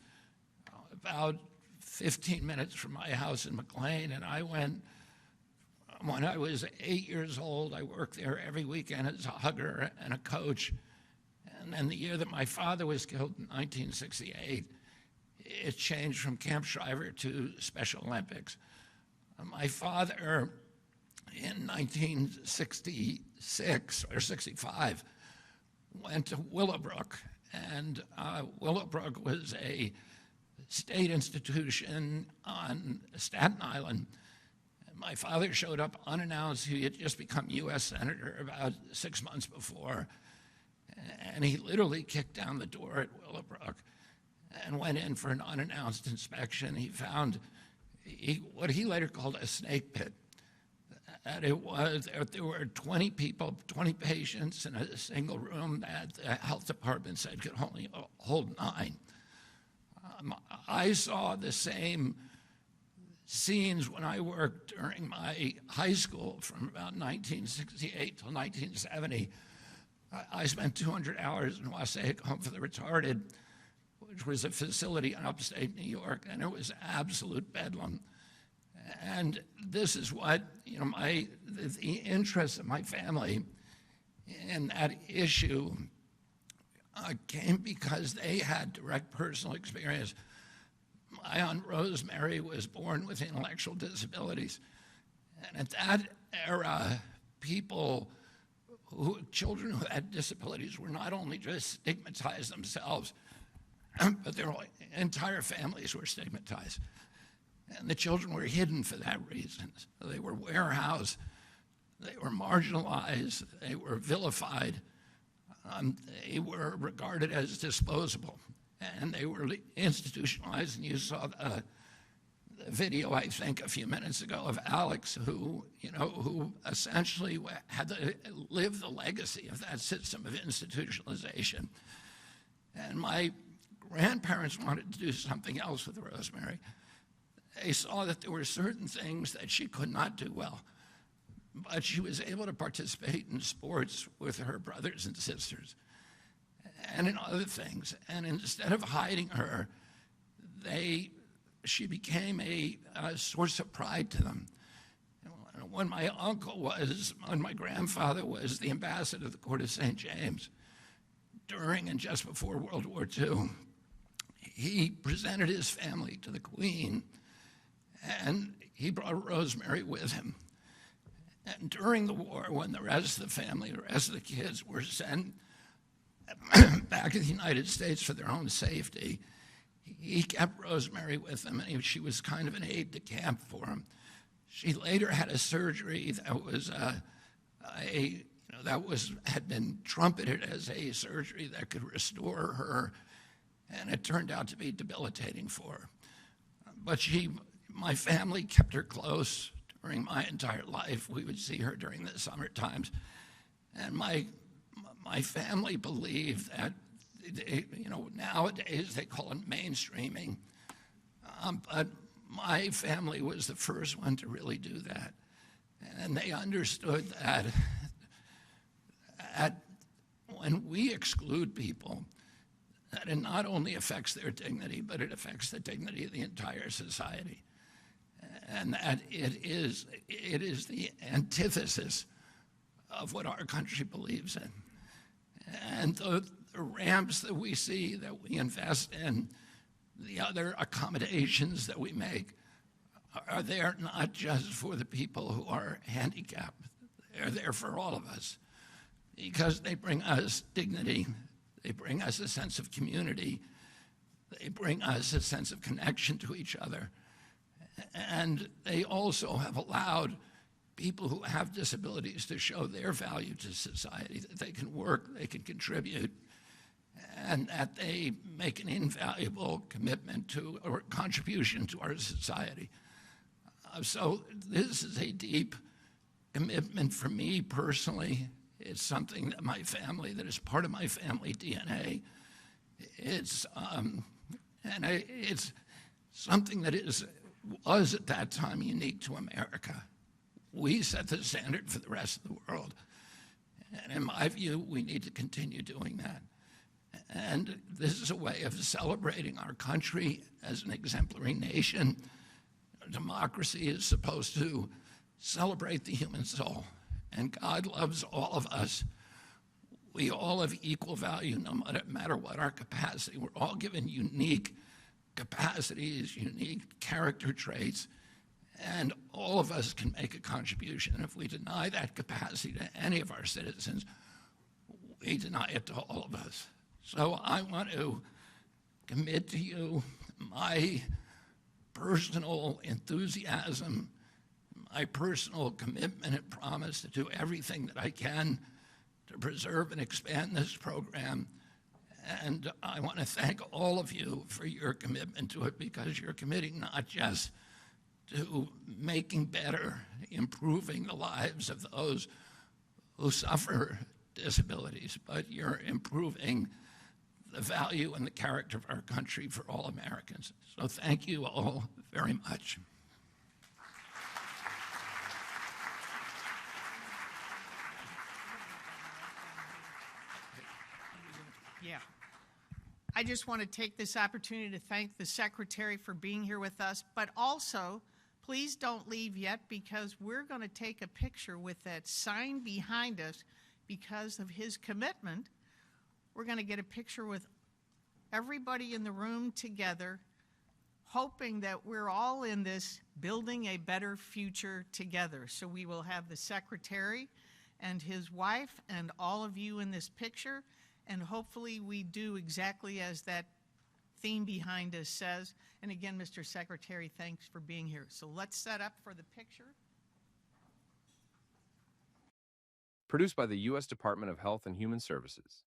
Speaker 2: about 15 minutes from my house in McLean, and I went when I was 8 years old. I worked there every weekend as a hugger and a coach. And then the year that my father was killed in 1968, it changed from Camp Shriver to Special Olympics. My father, in 1966 or 65, went to Willowbrook, and Willowbrook was a state institution on Staten Island. And my father showed up unannounced. He had just become U.S. Senator about 6 months before, and he literally kicked down the door at Willowbrook and went in for an unannounced inspection. He found what he later called a snake pit. And there were 20 people, 20 patients in a single room that the health department said could only hold 9. I saw the same scenes when I worked during my high school from about 1968 till 1970. I spent 200 hours in Wassaic Home for the Retarded, which was a facility in upstate New York, and it was absolute bedlam. And this is what, the interest of my family in that issue came because they had direct personal experience. My Aunt Rosemary was born with intellectual disabilities. And at that era, children who had disabilities were not only just stigmatized themselves, but their entire families were stigmatized. And the children were hidden for that reason. They were warehoused, they were marginalized, they were vilified, they were regarded as disposable, and they were institutionalized. And you saw the video, I think, a few minutes ago of Alex, who essentially had to live the legacy of that system of institutionalization. And my grandparents wanted to do something else with Rosemary. They saw that there were certain things that she could not do well, but she was able to participate in sports with her brothers and sisters and in other things. And instead of hiding her, she became a source of pride to them. When my grandfather was the ambassador of the Court of St. James during and just before World War II, he presented his family to the Queen, and he brought Rosemary with him. And during the war, when the rest of the family, the rest of the kids were sent back to the United States for their own safety, he kept Rosemary with him, and she was kind of an aide de camp for him. She later had a surgery that was had been trumpeted as a surgery that could restore her, and it turned out to be debilitating for her. But my family kept her close during my entire life. We would see her during the summer times, and my family believed that, nowadays they call it mainstreaming, but my family was the first one to really do that. And they understood that when we exclude people, that it not only affects their dignity, but it affects the dignity of the entire society. And that it is the antithesis of what our country believes in. And the ramps that we see, that we invest in, the other accommodations that we make are there not just for the people who are handicapped. They're there for all of us because they bring us dignity, they bring us a sense of community, they bring us a sense of connection to each other, and they also have allowed people who have disabilities to show their value to society, that they can work, they can contribute, and that they make an invaluable commitment to or contribution to our society. So this is a deep commitment for me personally. It's something that my family, that is part of my family DNA. It's something that was at that time unique to America. We set the standard for the rest of the world. And in my view, we need to continue doing that. And this is a way of celebrating our country as an exemplary nation. Democracy is supposed to celebrate the human soul, and God loves all of us. We all have equal value, no matter what our capacity. We're all given unique capacities, unique character traits, and all of us can make a contribution. And if we deny that capacity to any of our citizens, we deny it to all of us. So I want to commit to you my personal enthusiasm, my personal commitment and promise to do everything that I can to preserve and expand this program. And I want to thank all of you for your commitment to it, because you're committing not just to making better, improving the lives of those who suffer disabilities, but you're improving the value and the character of our country for all Americans. So thank you all very much.
Speaker 1: Yeah. I just want to take this opportunity to thank the Secretary for being here with us, but also, please don't leave yet, because we're going to take a picture with that sign behind us because of his commitment. We're going to get a picture with everybody in the room together, hoping that we're all in this building a better future together. So we will have the Secretary and his wife and all of you in this picture, and hopefully we do exactly as that theme behind us says. And again, Mr. Secretary, thanks for being here. So let's set up for the picture.
Speaker 15: Produced by the U.S. Department of Health and Human Services.